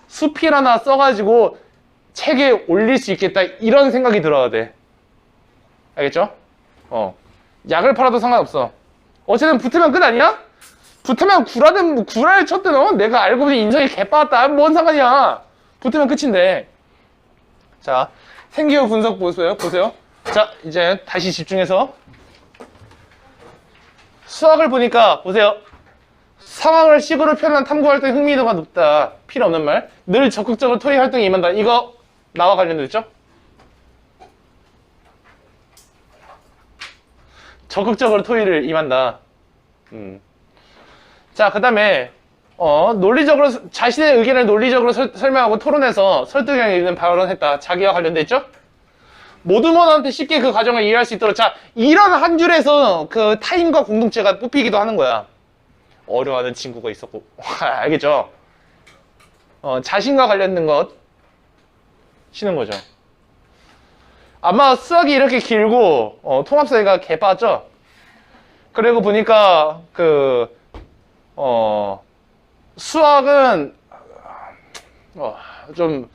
수필 하나 써가지고 책에 올릴 수 있겠다 이런 생각이 들어야 돼. 알겠죠? 약을 팔아도 상관없어. 어쨌든 붙으면 끝 아니야? 붙으면 구라든 뭐 구라를 쳤든 내가 알고 보니 인성이 개빠았다. 뭔 상관이야. 붙으면 끝인데. 자, 생기호 분석 보세요. 자, 이제 다시 집중해서 수학을 보니까 보세요. 상황을 식으로 표현한 탐구 활동의 흥미도가 높다. 필요 없는 말. 늘 적극적으로 토의 활동에 임한다. 이거 나와 관련돼 있죠? 적극적으로 토의를 임한다. 자, 그 다음에 논리적으로 자신의 의견을 논리적으로 설명하고 토론해서 설득력 있는 발언했다. 자기와 관련돼 있죠? 모든 원한테 쉽게 그 과정을 이해할 수 있도록. 자, 이런 한 줄에서 그 타인과 공동체가 뽑히기도 하는 거야. 어려워하는 친구가 있었고. 알겠죠? 자신과 관련된 것 쉬는 거죠. 아마 수학이 이렇게 길고 통합사회가 개빠졌죠? 그리고 보니까 수학은 좀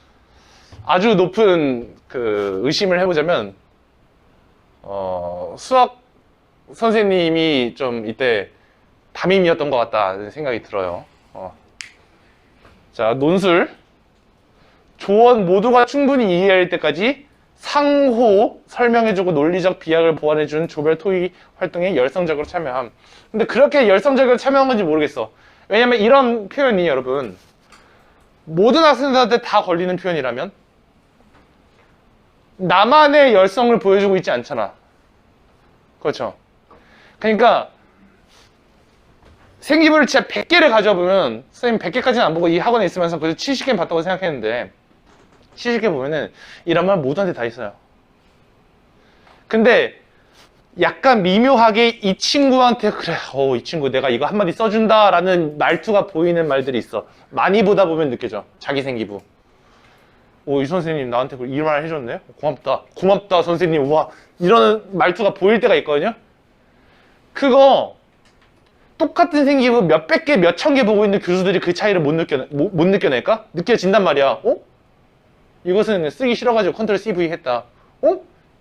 아주 높은 의심을 해보자면 수학 선생님이 좀 이때 담임이었던 것 같다는 생각이 들어요. 자, 논술 조언 모두가 충분히 이해할 때까지 상호 설명해주고 논리적 비약을 보완해주는 조별 토의 활동에 열성적으로 참여함. 근데 그렇게 열성적으로 참여한 건지 모르겠어. 왜냐면 이런 표현이 여러분 모든 학생들한테 다 걸리는 표현이라면 나만의 열성을 보여주고 있지 않잖아. 그렇죠? 그러니까 생기부를 진짜 100개를 가져보면 선생님 100개까지는 안 보고 이 학원에 있으면서 그래도 70개 봤다고 생각했는데 70개 보면은 이런 말 모두한테 다 있어요. 근데 약간 미묘하게 이 친구한테 그래 이 친구 내가 이거 한마디 써준다 라는 말투가 보이는 말들이 있어. 많이 보다 보면 느껴져. 자기 생기부. 이 선생님 나한테 이 말 해줬네? 고맙다 선생님. 우와 이런 말투가 보일 때가 있거든요. 그거 똑같은 생기부 몇백 개, 몇천 개 보고 있는 교수들이 그 차이를 못 느껴낼까? 느껴진단 말이야. 이것은 쓰기 싫어가지고 컨트롤 CV 했다.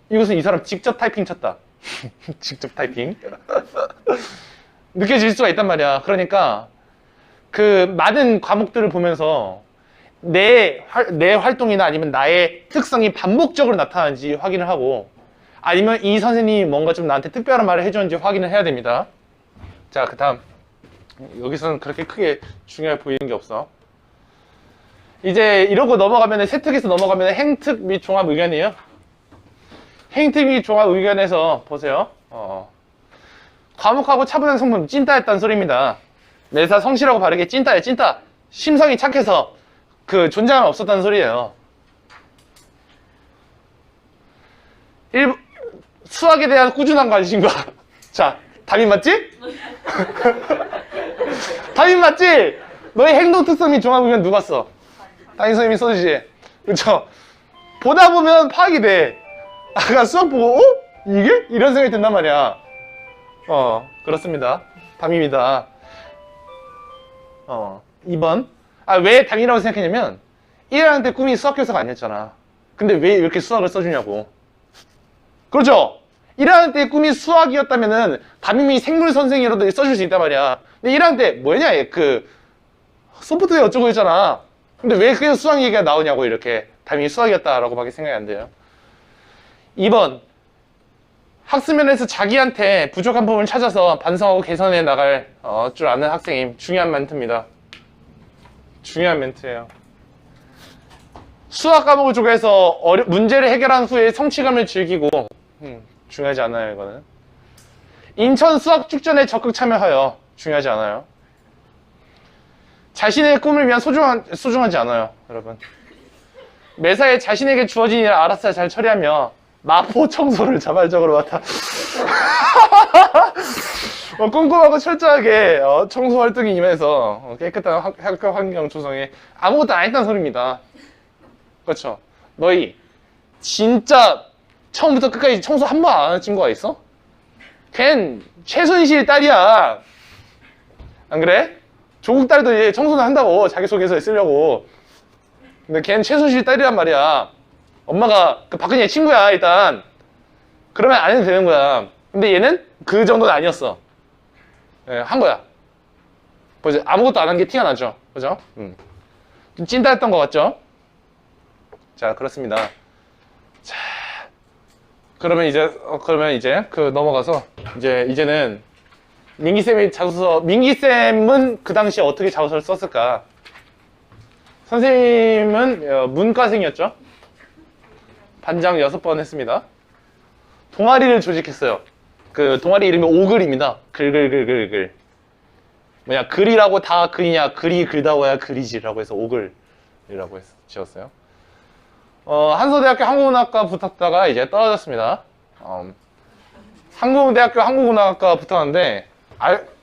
이것은 이 사람 직접 타이핑 쳤다. 직접 타이핑. 느껴질 수가 있단 말이야. 그러니까 그 많은 과목들을 보면서 내 활동이나 아니면 나의 특성이 반복적으로 나타나는지 확인을 하고 아니면 이 선생님이 뭔가 좀 나한테 특별한 말을 해줬는지 확인을 해야 됩니다. 자, 그 다음 여기서는 그렇게 크게 중요해 보이는 게 없어. 이제 이러고 넘어가면 세특에서 넘어가면 행특 및 종합 의견이에요. 행특 및 종합 의견에서 보세요. 과묵하고 차분한 성품 찐따였다는 소리입니다. 매사 성실하고 바르게 찐따야 찐따. 심성이 착해서 그 존재감 없었다는 소리예요. 수학에 대한 꾸준한 관심과 자, 답이 맞지? 답이 맞지? 너의 행동 특성 및 종합 의견 누가 써? 담임 선생님이 써주지. 그쵸? 보다 보면 파악이 돼. 아까 수학 보고 이게? 이런 생각이 든단 말이야. 그렇습니다. 담임이다. 2번. 왜 담임이라고 생각했냐면 1학년 때 꿈이 수학 교사가 아니었잖아. 근데 왜 이렇게 수학을 써주냐고. 그렇죠? 1학년 때 꿈이 수학이었다면은 담임이 생물 선생이라도 써줄 수 있단 말이야. 근데 1학년 때 뭐냐 소프트웨어 어쩌고 했잖아. 근데 왜 그게 수학 얘기가 나오냐고. 이렇게 담임이 수학이었다라고 밖에 생각이 안 돼요. 2번 학습면에서 자기한테 부족한 부분을 찾아서 반성하고 개선해 나갈 줄 아는 학생임. 중요한 멘트입니다. 중요한 멘트예요. 수학 과목을 조교해서 문제를 해결한 후에 성취감을 즐기고 중요하지 않아요. 이거는 인천 수학 축전에 적극 참여하여 중요하지 않아요. 자신의 꿈을 위한 소중하지 않아요. 여러분 매사에 자신에게 주어진 일을 알아서 잘 처리하며 마포 청소를 자발적으로 맡아 꼼꼼하고 철저하게 청소 활동에 임해서 깨끗한 학교 환경 조성에 아무것도 안 했다는 소리입니다. 그렇죠? 너희 진짜 처음부터 끝까지 청소 한 번 안 한 친구가 있어? 걘 최순실 딸이야. 안 그래? 조국 딸도 이제 청소는 한다고 자기소개서에 쓰려고. 근데 걔는 최순실 딸이란 말이야. 엄마가 그 박근혜 친구야 일단. 그러면 안 해도 되는 거야. 근데 얘는 그 정도는 아니었어. 예, 한 거야. 보죠. 아무것도 안 한 게 티가 나죠. 그죠? 좀 찐따였던 것 같죠? 자, 그렇습니다. 자, 그러면 이제 그 넘어가서 이제는 민기쌤이 자소서, 민기쌤은 그 당시에 어떻게 자소서를 썼을까? 선생님은 문과생이었죠? 반장 6번 했습니다. 동아리를 조직했어요. 그 동아리 이름이 오글입니다. 글글글글글. 뭐냐, 글이라고 다 글이냐, 글이 글다워야 글이지라고 해서 오글이라고 해서 지었어요. 한서대학교 항공운학과 붙었다가 이제 떨어졌습니다. 한국대학교 항공운학과 붙었는데,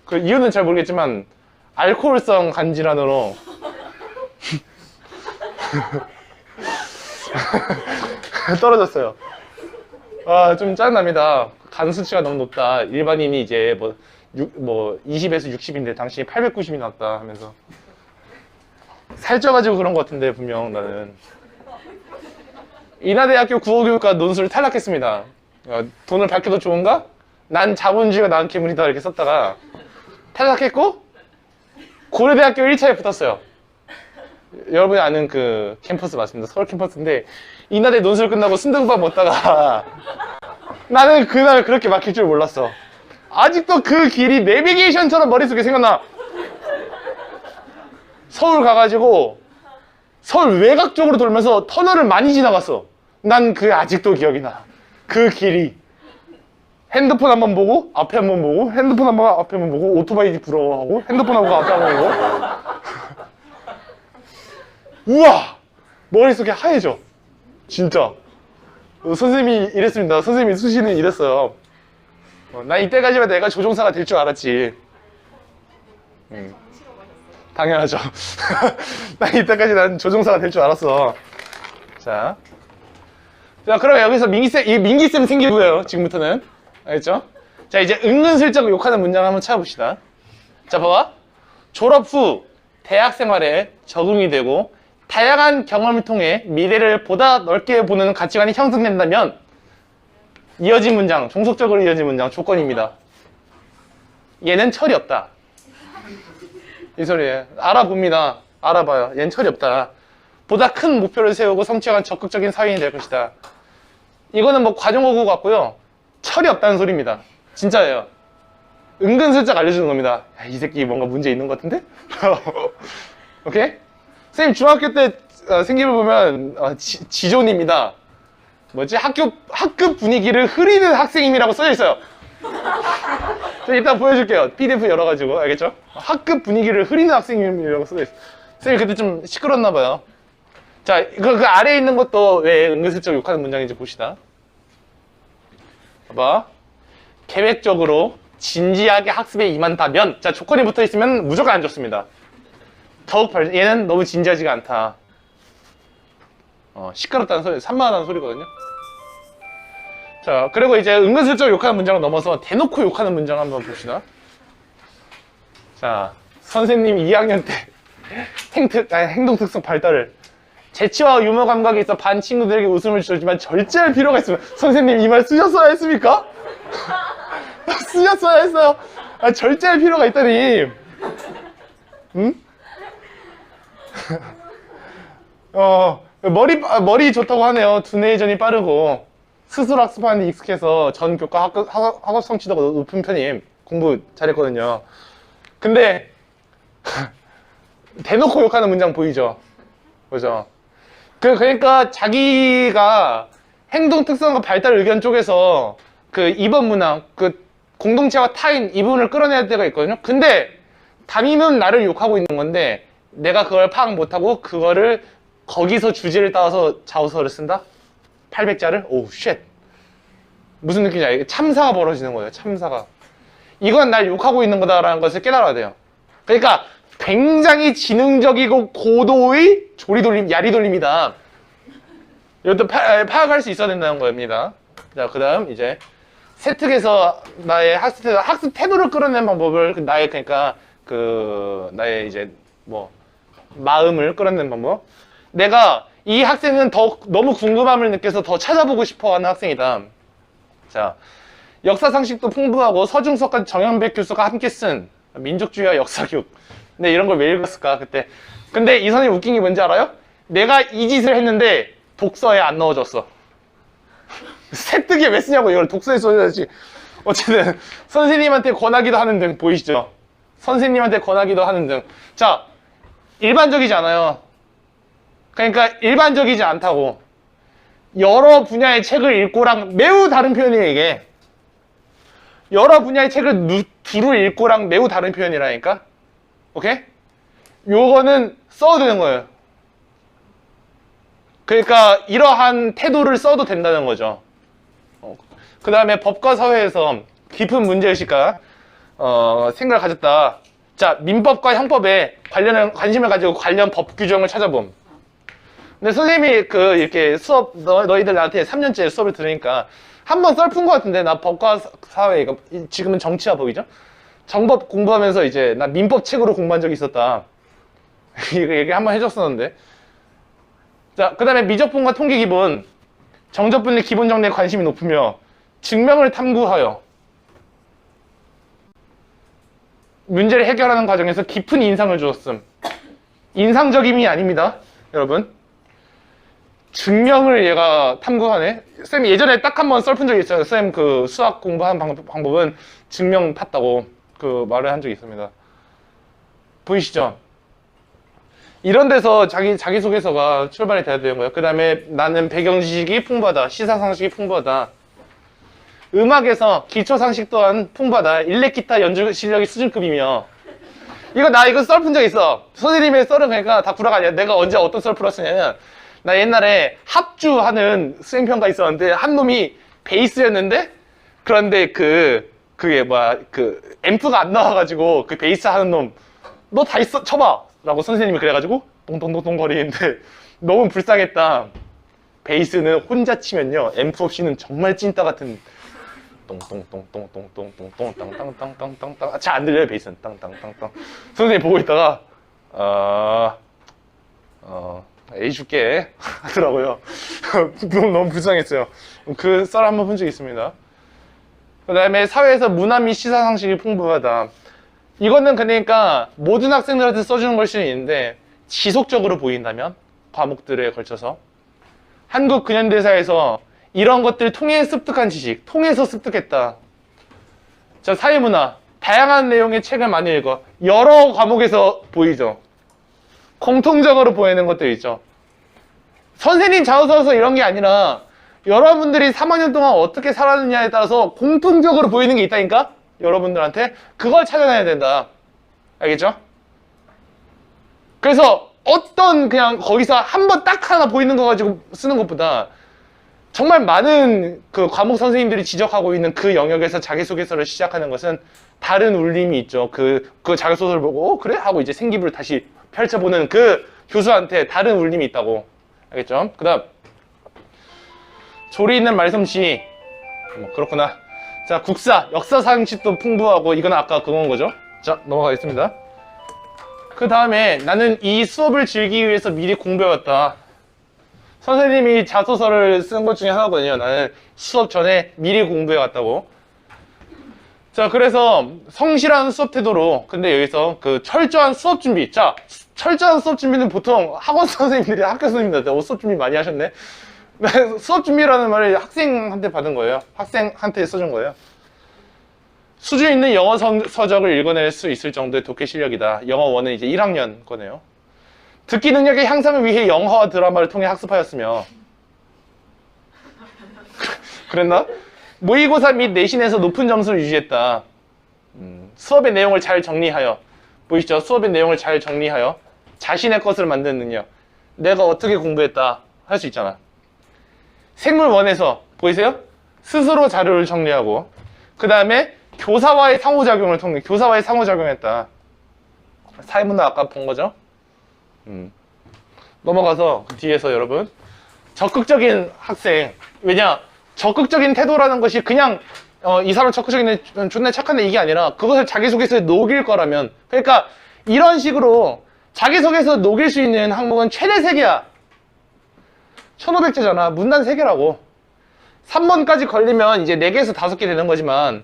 그 이유는 잘 모르겠지만, 알코올성 간질환으로 떨어졌어요. 좀 짜증납니다. 간 수치가 너무 높다. 일반인이 이제 뭐 20에서 60인데 당신이 890이 나왔다 하면서 살쪄가지고 그런 것 같은데 분명 나는. 인하대학교 국어교육과 논술을 탈락했습니다. 돈을 밝혀도 좋은가? 난 자본주의가 나은 괴물이다 이렇게 썼다가 탈락했고 고려대학교 1차에 붙었어요. 여러분이 아는 그 캠퍼스 맞습니다. 서울 캠퍼스인데 인하대 논술 끝나고 순대국밥 먹다가 나는 그날 그렇게 막힐 줄 몰랐어. 아직도 그 길이 내비게이션처럼 머릿속에 생각나. 서울 가가지고 서울 외곽 쪽으로 돌면서 터널을 많이 지나갔어. 난 그게 아직도 기억이 나. 그 길이. 핸드폰 한번 보고 앞에 한번 보고 핸드폰 한번 앞에 한번 보고 오토바이 부러워하고 핸드폰 한번 앞에 한번 보고 우와! 머릿속에 하얘져. 진짜. 선생님이 이랬습니다. 선생님이 수시는 이랬어요. 나 이때까지만 내가 조종사가 될 줄 알았지. 당연하죠. 나 이때까지 난 조종사가 될 줄 알았어. 자, 그럼 여기서 민기쌤 생기고요. 지금부터는. 알겠죠? 자, 이제 은근슬쩍 욕하는 문장 한번 찾아봅시다. 자, 봐봐. 졸업 후 대학 생활에 적응이 되고 다양한 경험을 통해 미래를 보다 넓게 보는 가치관이 형성된다면 이어진 문장, 종속적으로 이어진 문장 조건입니다. 얘는 철이 없다. 이 소리예요. 알아봅니다. 알아봐요. 얘는 철이 없다. 보다 큰 목표를 세우고 성취한 적극적인 사회인이 될 것이다. 이거는 뭐 과정어구 같고요. 철이 없다는 소리입니다. 진짜예요. 은근슬쩍 알려주는 겁니다. 야, 이 새끼 뭔가 문제 있는 것 같은데? 오케이? 선생님 중학교 때 생기를 보면 지존입니다. 뭐지? 학급 분위기를 흐리는 학생임이라고 써져 있어요. 저 이따 보여줄게요. PDF 열어가지고. 알겠죠? 학급 분위기를 흐리는 학생임이라고 써져 있어요. 선생님 그때 좀 시끄럽나 봐요. 자, 그 아래에 있는 것도 왜 은근슬쩍 욕하는 문장인지 봅시다. 봐봐. 계획적으로 진지하게 학습에 임한다면, 자, 조건이 붙어 있으면 무조건 안 좋습니다. 얘는 너무 진지하지가 않다. 시끄럽다는 소리, 산만하다는 소리거든요. 자, 그리고 이제 은근슬쩍 욕하는 문장을 넘어서 대놓고 욕하는 문장 한번 봅시다. 자, 선생님 2학년 때 행동 특성 발달을 재치와 유머 감각이 있어 반 친구들에게 웃음을 주지만 절제할 필요가 있으면 선생님 이 말 쓰셨어야 했습니까? 쓰셨어야 했어요. 절제할 필요가 있다니. 응? 머리 좋다고 하네요. 두뇌 회전이 빠르고 스스로 학습하는 데 익숙해서 전 교과 학업 성취도가 높은 편임. 공부 잘했거든요. 근데 대놓고 욕하는 문장 보이죠? 그죠? 그러니까 자기가 행동 특성과 발달 의견 쪽에서 그 이번 문항, 그 공동체와 타인 이 부분을 끌어내야 할 때가 있거든요. 근데 담임은 나를 욕하고 있는 건데 내가 그걸 파악 못하고 그거를 거기서 주제를 따와서 자소서를 쓴다? 800자를? 오우 쉣. 무슨 느낌인지 알겠죠? 참사가 벌어지는 거예요. 참사가. 이건 날 욕하고 있는 거다라는 것을 깨달아야 돼요. 그러니까 굉장히 지능적이고 고도의 조리돌림, 야리돌림이다. 이것도 파악할 수 있어야 된다는 겁니다. 자, 그 다음 이제 세특에서 나의 학습 태도를 끌어내는 방법을 나의 이제 뭐 마음을 끌어내는 방법. 내가 이 학생은 너무 궁금함을 느껴서 더 찾아보고 싶어 하는 학생이다. 자, 역사 상식도 풍부하고 서중석과 정현백 교수가 함께 쓴 민족주의와 역사교육. 근데 이런 걸 왜 읽었을까, 그때. 근데 이 선생님 웃긴 게 뭔지 알아요? 내가 이 짓을 했는데 독서에 안 넣어줬어. 새뜨기에 왜 쓰냐고, 이걸 독서에 써야지. 어쨌든 선생님한테 권하기도 하는 등, 보이시죠? 선생님한테 권하기도 하는 등. 자, 일반적이지 않아요. 그러니까 일반적이지 않다고. 여러 분야의 책을 읽고랑 매우 다른 표현이에요, 이게. 여러 분야의 책을 두루 읽고랑 매우 다른 표현이라니까. 오케이? 요거는 써도 되는 거예요. 그러니까 이러한 태도를 써도 된다는 거죠. 그 다음에 법과 사회에서 깊은 문제의식과 생각을 가졌다. 자, 민법과 형법에 관심을 가지고 관련 법 규정을 찾아봄. 근데 선생님이 이렇게 수업, 너희들 나한테 3년째 수업을 들으니까 한번 썰푼 것 같은데, 나 법과 사회, 지금은 정치와 법이죠? 정법 공부하면서 이제 나 민법 책으로 공부한 적이 있었다. 이거 얘기 한번 해줬었는데. 자, 그 다음에 미적분과 통계 기본, 정적분리 기본 정리에 관심이 높으며 증명을 탐구하여 문제를 해결하는 과정에서 깊은 인상을 주었음. 인상적임이 아닙니다, 여러분. 증명을 얘가 탐구하네. 쌤 예전에 딱 한 번 썰푼 적이 있어요. 쌤 그 수학 공부하는 방법은 증명 탔다고 그 말을 한 적이 있습니다. 보이시죠? 이런 데서 자기소개서가 출발이 돼야 되는 거예요. 그 다음에 나는 배경 지식이 풍부하다. 시사 상식이 풍부하다. 음악에서 기초 상식 또한 풍부하다. 일렉 기타 연주 실력이 수준급이며. 이거 썰 푼 적 있어. 선생님의 썰은 그러니까 다 구라가 아니야. 내가 언제 어떤 썰 풀었으냐면, 나 옛날에 합주하는 수행평가 있었는데 한 놈이 베이스였는데, 그런데 그게 뭐야, 앰프가 안 나와가지고 그 베이스 하는 놈, 너 다 있어 쳐봐 라고 선생님이 그래가지고 동동동동 거리는데 너무 불쌍했다. 베이스는 혼자 치면요, 앰프 없이는 정말 찐따 같은 똥똥똥똥똥똥똥똥 땅땅땅땅땅땅. 잘 안 들려요, 베이스는. 땅땅땅땅. 선생님 보고 있다가 에이 줄게 하더라고요. 너무 불쌍했어요. 그 썰 한번 본 적이 있습니다. 그 다음에 사회에서 문화 및 시사 상식이 풍부하다. 이거는 그러니까 모든 학생들한테 써주는 걸 수는 있는데, 지속적으로 보인다면 과목들에 걸쳐서 한국 근현대사에서 이런 것들 통해 습득한 지식, 통해서 습득했다. 자, 사회문화, 다양한 내용의 책을 많이 읽어. 여러 과목에서 보이죠. 공통적으로 보이는 것들 있죠. 선생님 자소서 이런 게 아니라 여러분들이 3학년 동안 어떻게 살았느냐에 따라서 공통적으로 보이는 게 있다니까? 여러분들한테. 그걸 찾아내야 된다. 알겠죠? 그래서 그냥 거기서 한 번 딱 하나 보이는 거 가지고 쓰는 것보다 정말 많은 그 과목 선생님들이 지적하고 있는 그 영역에서 자기소개서를 시작하는 것은 다른 울림이 있죠. 그 자기소개서를 보고 그래? 하고 이제 생기부를 다시 펼쳐보는 그 교수한테 다른 울림이 있다고. 알겠죠? 그 다음, 조리 있는 말솜씨. 그렇구나. 자, 국사, 역사 상식도 풍부하고, 이건 아까 그건 거죠. 자, 넘어가겠습니다. 그 다음에 나는 이 수업을 즐기기 위해서 미리 공부해왔다. 선생님이 자소서를 쓴 것 중에 하나거든요. 나는 수업 전에 미리 공부해왔다고. 자, 그래서 성실한 수업 태도로, 근데 여기서 그 철저한 수업 준비. 자, 철저한 수업 준비는 보통 학원 선생님들이, 학교 선생님들 수업 준비 많이 하셨네. 수업 준비라는 말을 학생한테 받은 거예요. 학생한테 써준 거예요. 수준 있는 영어 서적을 읽어낼 수 있을 정도의 독해 실력이다. 영어 1은 이제 1학년 거네요. 듣기 능력의 향상을 위해 영화와 드라마를 통해 학습하였으며. 그랬나? 모의고사 및 내신에서 높은 점수를 유지했다. 수업의 내용을 잘 정리하여. 보이시죠? 수업의 내용을 잘 정리하여 자신의 것을 만드는 능력. 내가 어떻게 공부했다 할 수 있잖아. 생물 1에서 보이세요? 스스로 자료를 정리하고, 그 다음에 교사와의 상호작용을 통해 교사와의 상호작용했다. 사회문화 아까 본 거죠? 넘어가서 뒤에서 여러분, 적극적인 학생. 왜냐? 적극적인 태도라는 것이 그냥 이 사람 적극적인 존나 착한데 이게 아니라 그것을 자기소개서에 녹일 거라면, 그러니까 이런 식으로 자기소개서 녹일 수 있는 항목은 최대 3개야. 1500제잖아. 문단 3개라고. 3번까지 걸리면 이제 4개에서 5개 되는 거지만,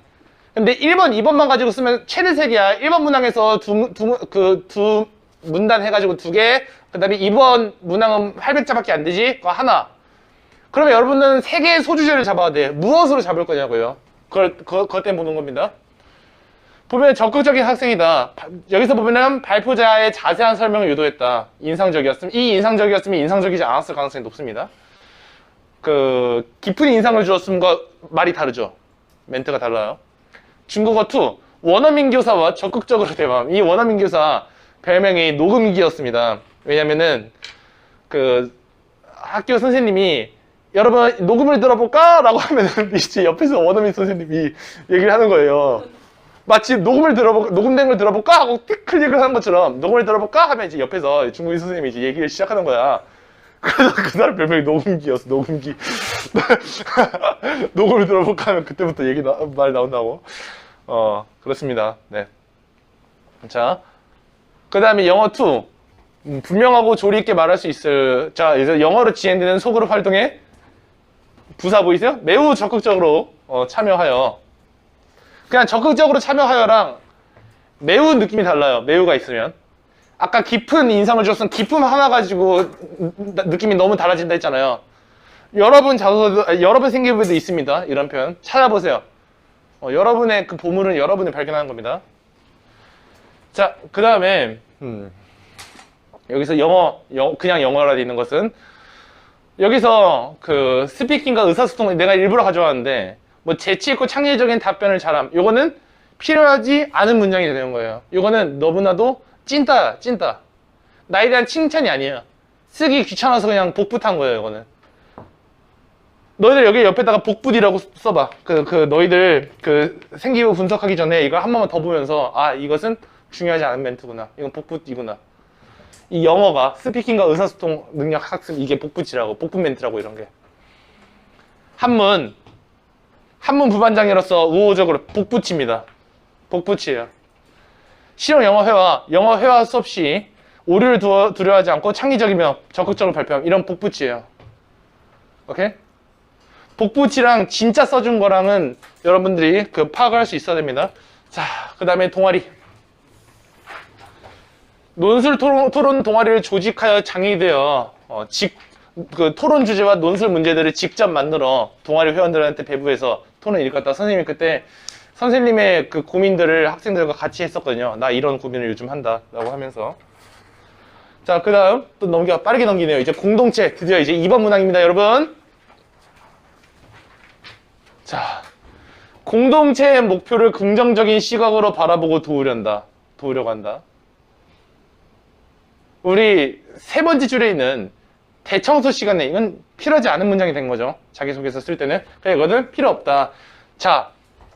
근데 1번, 2번만 가지고 쓰면 최대 3개야. 1번 문항에서 두 문단 해가지고 2개, 그 다음에 2번 문항은 800자밖에 안 되지? 그거 하나. 그러면 여러분은 3개의 소주제를 잡아야 돼. 무엇으로 잡을 거냐고요. 그것 때문에 보는 겁니다. 보면 적극적인 학생이다. 여기서 보면은 발표자의 자세한 설명을 유도했다. 인상적이었으면, 이 인상적이었으면 인상적이지 않았을 가능성이 높습니다. 깊은 인상을 주었음과 말이 다르죠. 멘트가 달라요. 중국어 2, 원어민 교사와 적극적으로 대화. 이 원어민 교사 별명이 녹음기였습니다. 왜냐면은 학교 선생님이 여러분 녹음을 들어볼까? 라고 하면은 이제 옆에서 원어민 선생님이 얘기를 하는 거예요. 마치 녹음된 걸 들어볼까? 하고 띡 클릭을 하는 것처럼 녹음을 들어볼까? 하면 이제 옆에서 중국인 선생님이 이제 얘기를 시작하는 거야. 그래서 그 사람 별명이 녹음기였어, 녹음기. 녹음을 들어볼까 하면 그때부터 말 나온다고. 그렇습니다. 네. 자, 그 다음에 영어 2. 분명하고 조리 있게 말할 수 있을. 자, 이제 영어로 진행되는 소그룹 활동에 부사 보이세요? 매우 적극적으로 참여하여. 그냥 적극적으로 참여하여랑 매우 느낌이 달라요. 매우가 있으면. 아까 깊은 인상을 줬으면 깊음 하나 가지고 느낌이 너무 달라진다 했잖아요. 여러분 자소서도, 여러분 생기부에도 있습니다. 이런 표현. 찾아보세요. 여러분의 그 보물은 여러분이 발견하는 겁니다. 자, 그 다음에, 여기서 그냥 영어라 돼 있는 것은, 여기서 스피킹과 의사소통, 내가 일부러 가져왔는데, 뭐 재치있고 창의적인 답변을 잘함. 요거는 필요하지 않은 문장이 되는 거예요. 요거는 너무나도 찐따야, 찐따. 나에 대한 칭찬이 아니에요. 쓰기 귀찮아서 그냥 복붙한 거예요, 이거는. 너희들 여기 옆에다가 복붙이라고 써봐. 너희들 생기부 분석하기 전에 이거 한 번만 더 보면서, 아, 이것은 중요하지 않은 멘트구나. 이건 복붙이구나. 이 영어가 스피킹과 의사소통 능력 학습, 이게 복붙이라고, 복붙 멘트라고 이런 게. 한문 부반장으로서 우호적으로 복붙입니다. 복붙이에요. 실용 영어 회화 수업 시 오류를 두려워하지 않고 창의적이며 적극적으로 발표함. 이런 복붙이에요. 오케이? 복붙이랑 진짜 써준 거랑은 여러분들이 파악을 할 수 있어야 됩니다. 자, 그 다음에 동아리. 논술 토론 동아리를 조직하여 장의되어 토론 주제와 논술 문제들을 직접 만들어 동아리 회원들한테 배부해서 토론을 일으켰다. 선생님이 그때 선생님의 고민들을 학생들과 같이 했었거든요. 나 이런 고민을 요즘 한다 라고 하면서. 자, 그 다음 또 빠르게 넘기네요. 이제 공동체, 드디어 이제 2번 문항입니다, 여러분. 자, 공동체의 목표를 긍정적인 시각으로 바라보고 도우려고 한다. 우리 3번째 줄에 있는 대청소 시간에, 이건 필요하지 않은 문장이 된 거죠. 자기소개서 쓸 때는. 그래, 이거는 필요 없다. 자,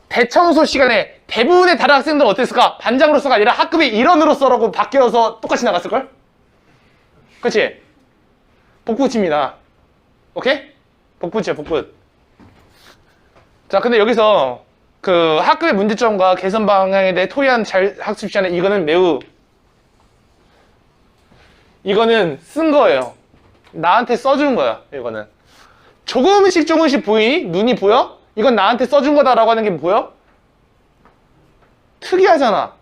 대청소 시간에 대부분의 다른 학생들은 어땠을까? 반장으로서가 아니라 학급의 일원으로서라고 바뀌어서 똑같이 나갔을걸? 그치? 복붙입니다. 오케이? 복붙이야, 복붙. 자, 근데 여기서 학급의 문제점과 개선 방향에 대해 토의한 학습 시간에 이거는 쓴 거예요. 나한테 써준 거야, 이거는. 조금씩 보이니? 눈이 보여? 이건 나한테 써준 거다라고 하는 게 보여? 특이하잖아.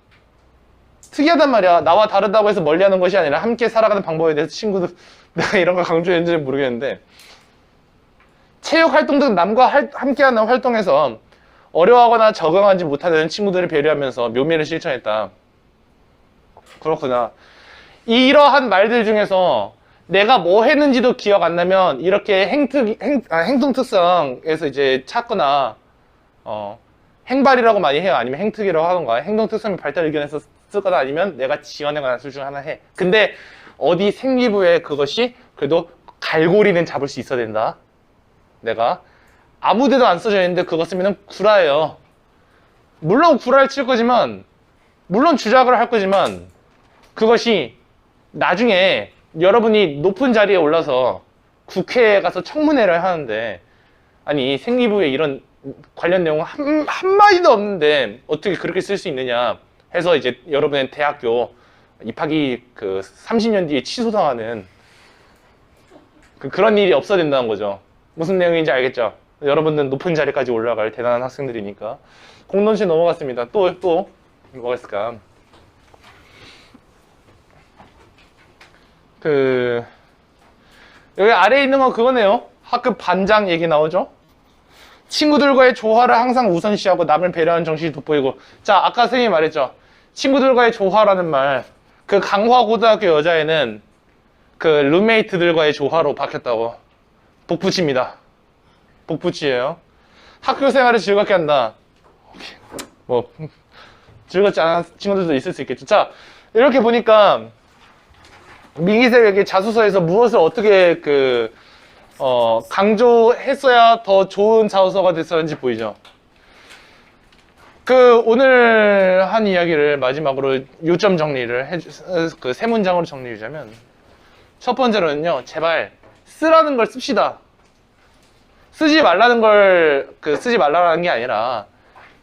특이하단 말이야. 나와 다르다고 해서 멀리하는 것이 아니라 함께 살아가는 방법에 대해서 친구들, 내가 이런 걸 강조했는지는 모르겠는데, 체육 활동 등 남과 함께하는 활동에서 어려워하거나 적응하지 못하는 친구들을 배려하면서 묘미를 실천했다. 그렇구나. 이러한 말들 중에서 내가 뭐 했는지도 기억 안 나면 이렇게 행동 특성에서 이제 찾거나 행발이라고 많이 해요. 아니면 행특이라고 하던가. 행동 특성이 발달 의견에서 쓰거나 아니면 내가 지어내거나 둘 중 하나 해. 근데 어디 생기부에 그것이 그래도 갈고리는 잡을 수 있어야 된다. 내가 아무데도 안 써져 있는데 그거 쓰면 구라예요. 물론 구라를 칠 거지만, 물론 주작을 할 거지만, 그것이 나중에 여러분이 높은 자리에 올라서 국회에 가서 청문회를 하는데, 아니 생기부에 이런 관련 내용 한마디도 없는데 어떻게 그렇게 쓸 수 있느냐 해서 이제 여러분의 대학교 입학이 30년 뒤에 취소당하는 그런 일이 없어야 된다는 거죠. 무슨 내용인지 알겠죠? 여러분들은 높은 자리까지 올라갈 대단한 학생들이니까. 공동시 넘어갔습니다. 또 뭐가 있을까? 여기 아래에 있는 건 그거네요. 학급 반장 얘기 나오죠? 친구들과의 조화를 항상 우선시하고 남을 배려하는 정신이 돋보이고. 자, 아까 선생님이 말했죠. 친구들과의 조화라는 말, 그 강화고등학교 여자애는 그 룸메이트들과의 조화로 바뀌었다고. 복붙입니다. 복붙이에요. 학교 생활을 즐겁게 한다. 뭐 즐겁지 않은 친구들도 있을 수 있겠죠. 자, 이렇게 보니까 민기색에게 자소서에서 무엇을 어떻게 강조했어야 더 좋은 자소서가 됐었는지 보이죠. 오늘 한 이야기를 마지막으로 요점 정리를 세 문장으로 정리하자면, 첫 번째로는요, 제발 쓰라는 걸 씁시다. 쓰지 말라는 걸 쓰지 말라는 게 아니라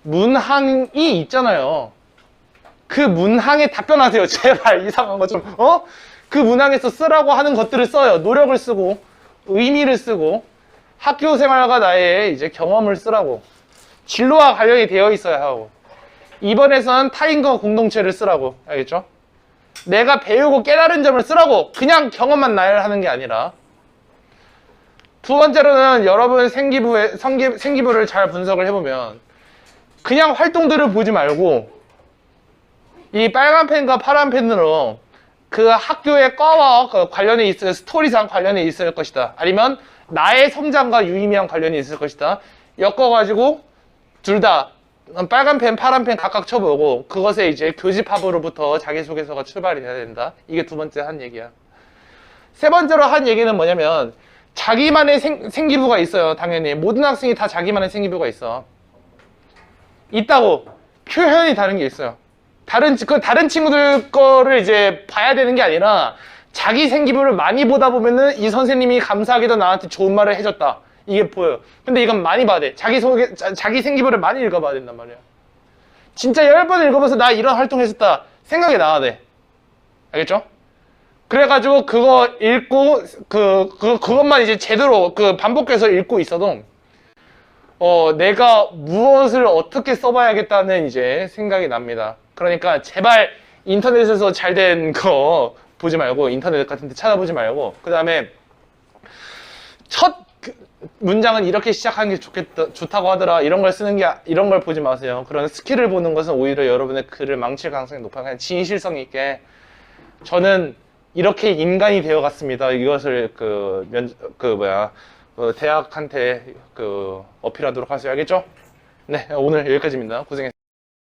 문항이 있잖아요. 그 문항에 답변하세요. 제발 이상한 거 좀 그 문항에서 쓰라고 하는 것들을 써요. 노력을 쓰고 의미를 쓰고 학교 생활과 나의 이제 경험을 쓰라고. 진로와 관련이 되어 있어야 하고, 이번에선 타인과 공동체를 쓰라고. 알겠죠? 내가 배우고 깨달은 점을 쓰라고. 그냥 경험만 나열하는 게 아니라. 두 번째로는 여러분 생기부를 잘 분석을 해보면 그냥 활동들을 보지 말고 이 빨간 펜과 파란 펜으로 그 학교의 과와 관련이 있을, 스토리상 관련이 있을 것이다. 아니면 나의 성장과 유의미한 관련이 있을 것이다. 엮어가지고 둘 다 빨간 펜, 파란 펜 각각 쳐보고 그것에 이제 교집합으로부터 자기소개서가 출발이 돼야 된다. 이게 두 번째 한 얘기야. 세 번째로 한 얘기는 뭐냐면 자기만의 생기부가 있어요. 당연히 모든 학생이 다 자기만의 생기부가 있다고. 표현이 다른 게 있어요. 다른 친구들 거를 이제 봐야 되는 게 아니라 자기 생기부를 많이 보다 보면은 이 선생님이 감사하게도 나한테 좋은 말을 해줬다. 이게 보여요. 근데 이건 많이 봐야 돼. 자기 생기부를 많이 읽어봐야 된단 말이야. 진짜 10번 읽어봐서 나 이런 활동 했었다 생각이 나야 돼. 알겠죠? 그래가지고 그거 읽고 그것만 이제 제대로 반복해서 읽고 있어도 내가 무엇을 어떻게 써봐야겠다는 이제 생각이 납니다. 그러니까 제발 인터넷에서 잘 된 거 보지 말고, 인터넷 같은 데 찾아보지 말고, 그 다음에 첫 문장은 이렇게 시작하는 게 좋다고 하더라, 이런 걸 보지 마세요. 그런 스킬을 보는 것은 오히려 여러분의 글을 망칠 가능성이 높아요. 그냥 진실성 있게 저는 이렇게 인간이 되어갔습니다. 이것을 대학한테 어필하도록 하세요. 알겠죠? 네, 오늘 여기까지입니다. 고생했습니다.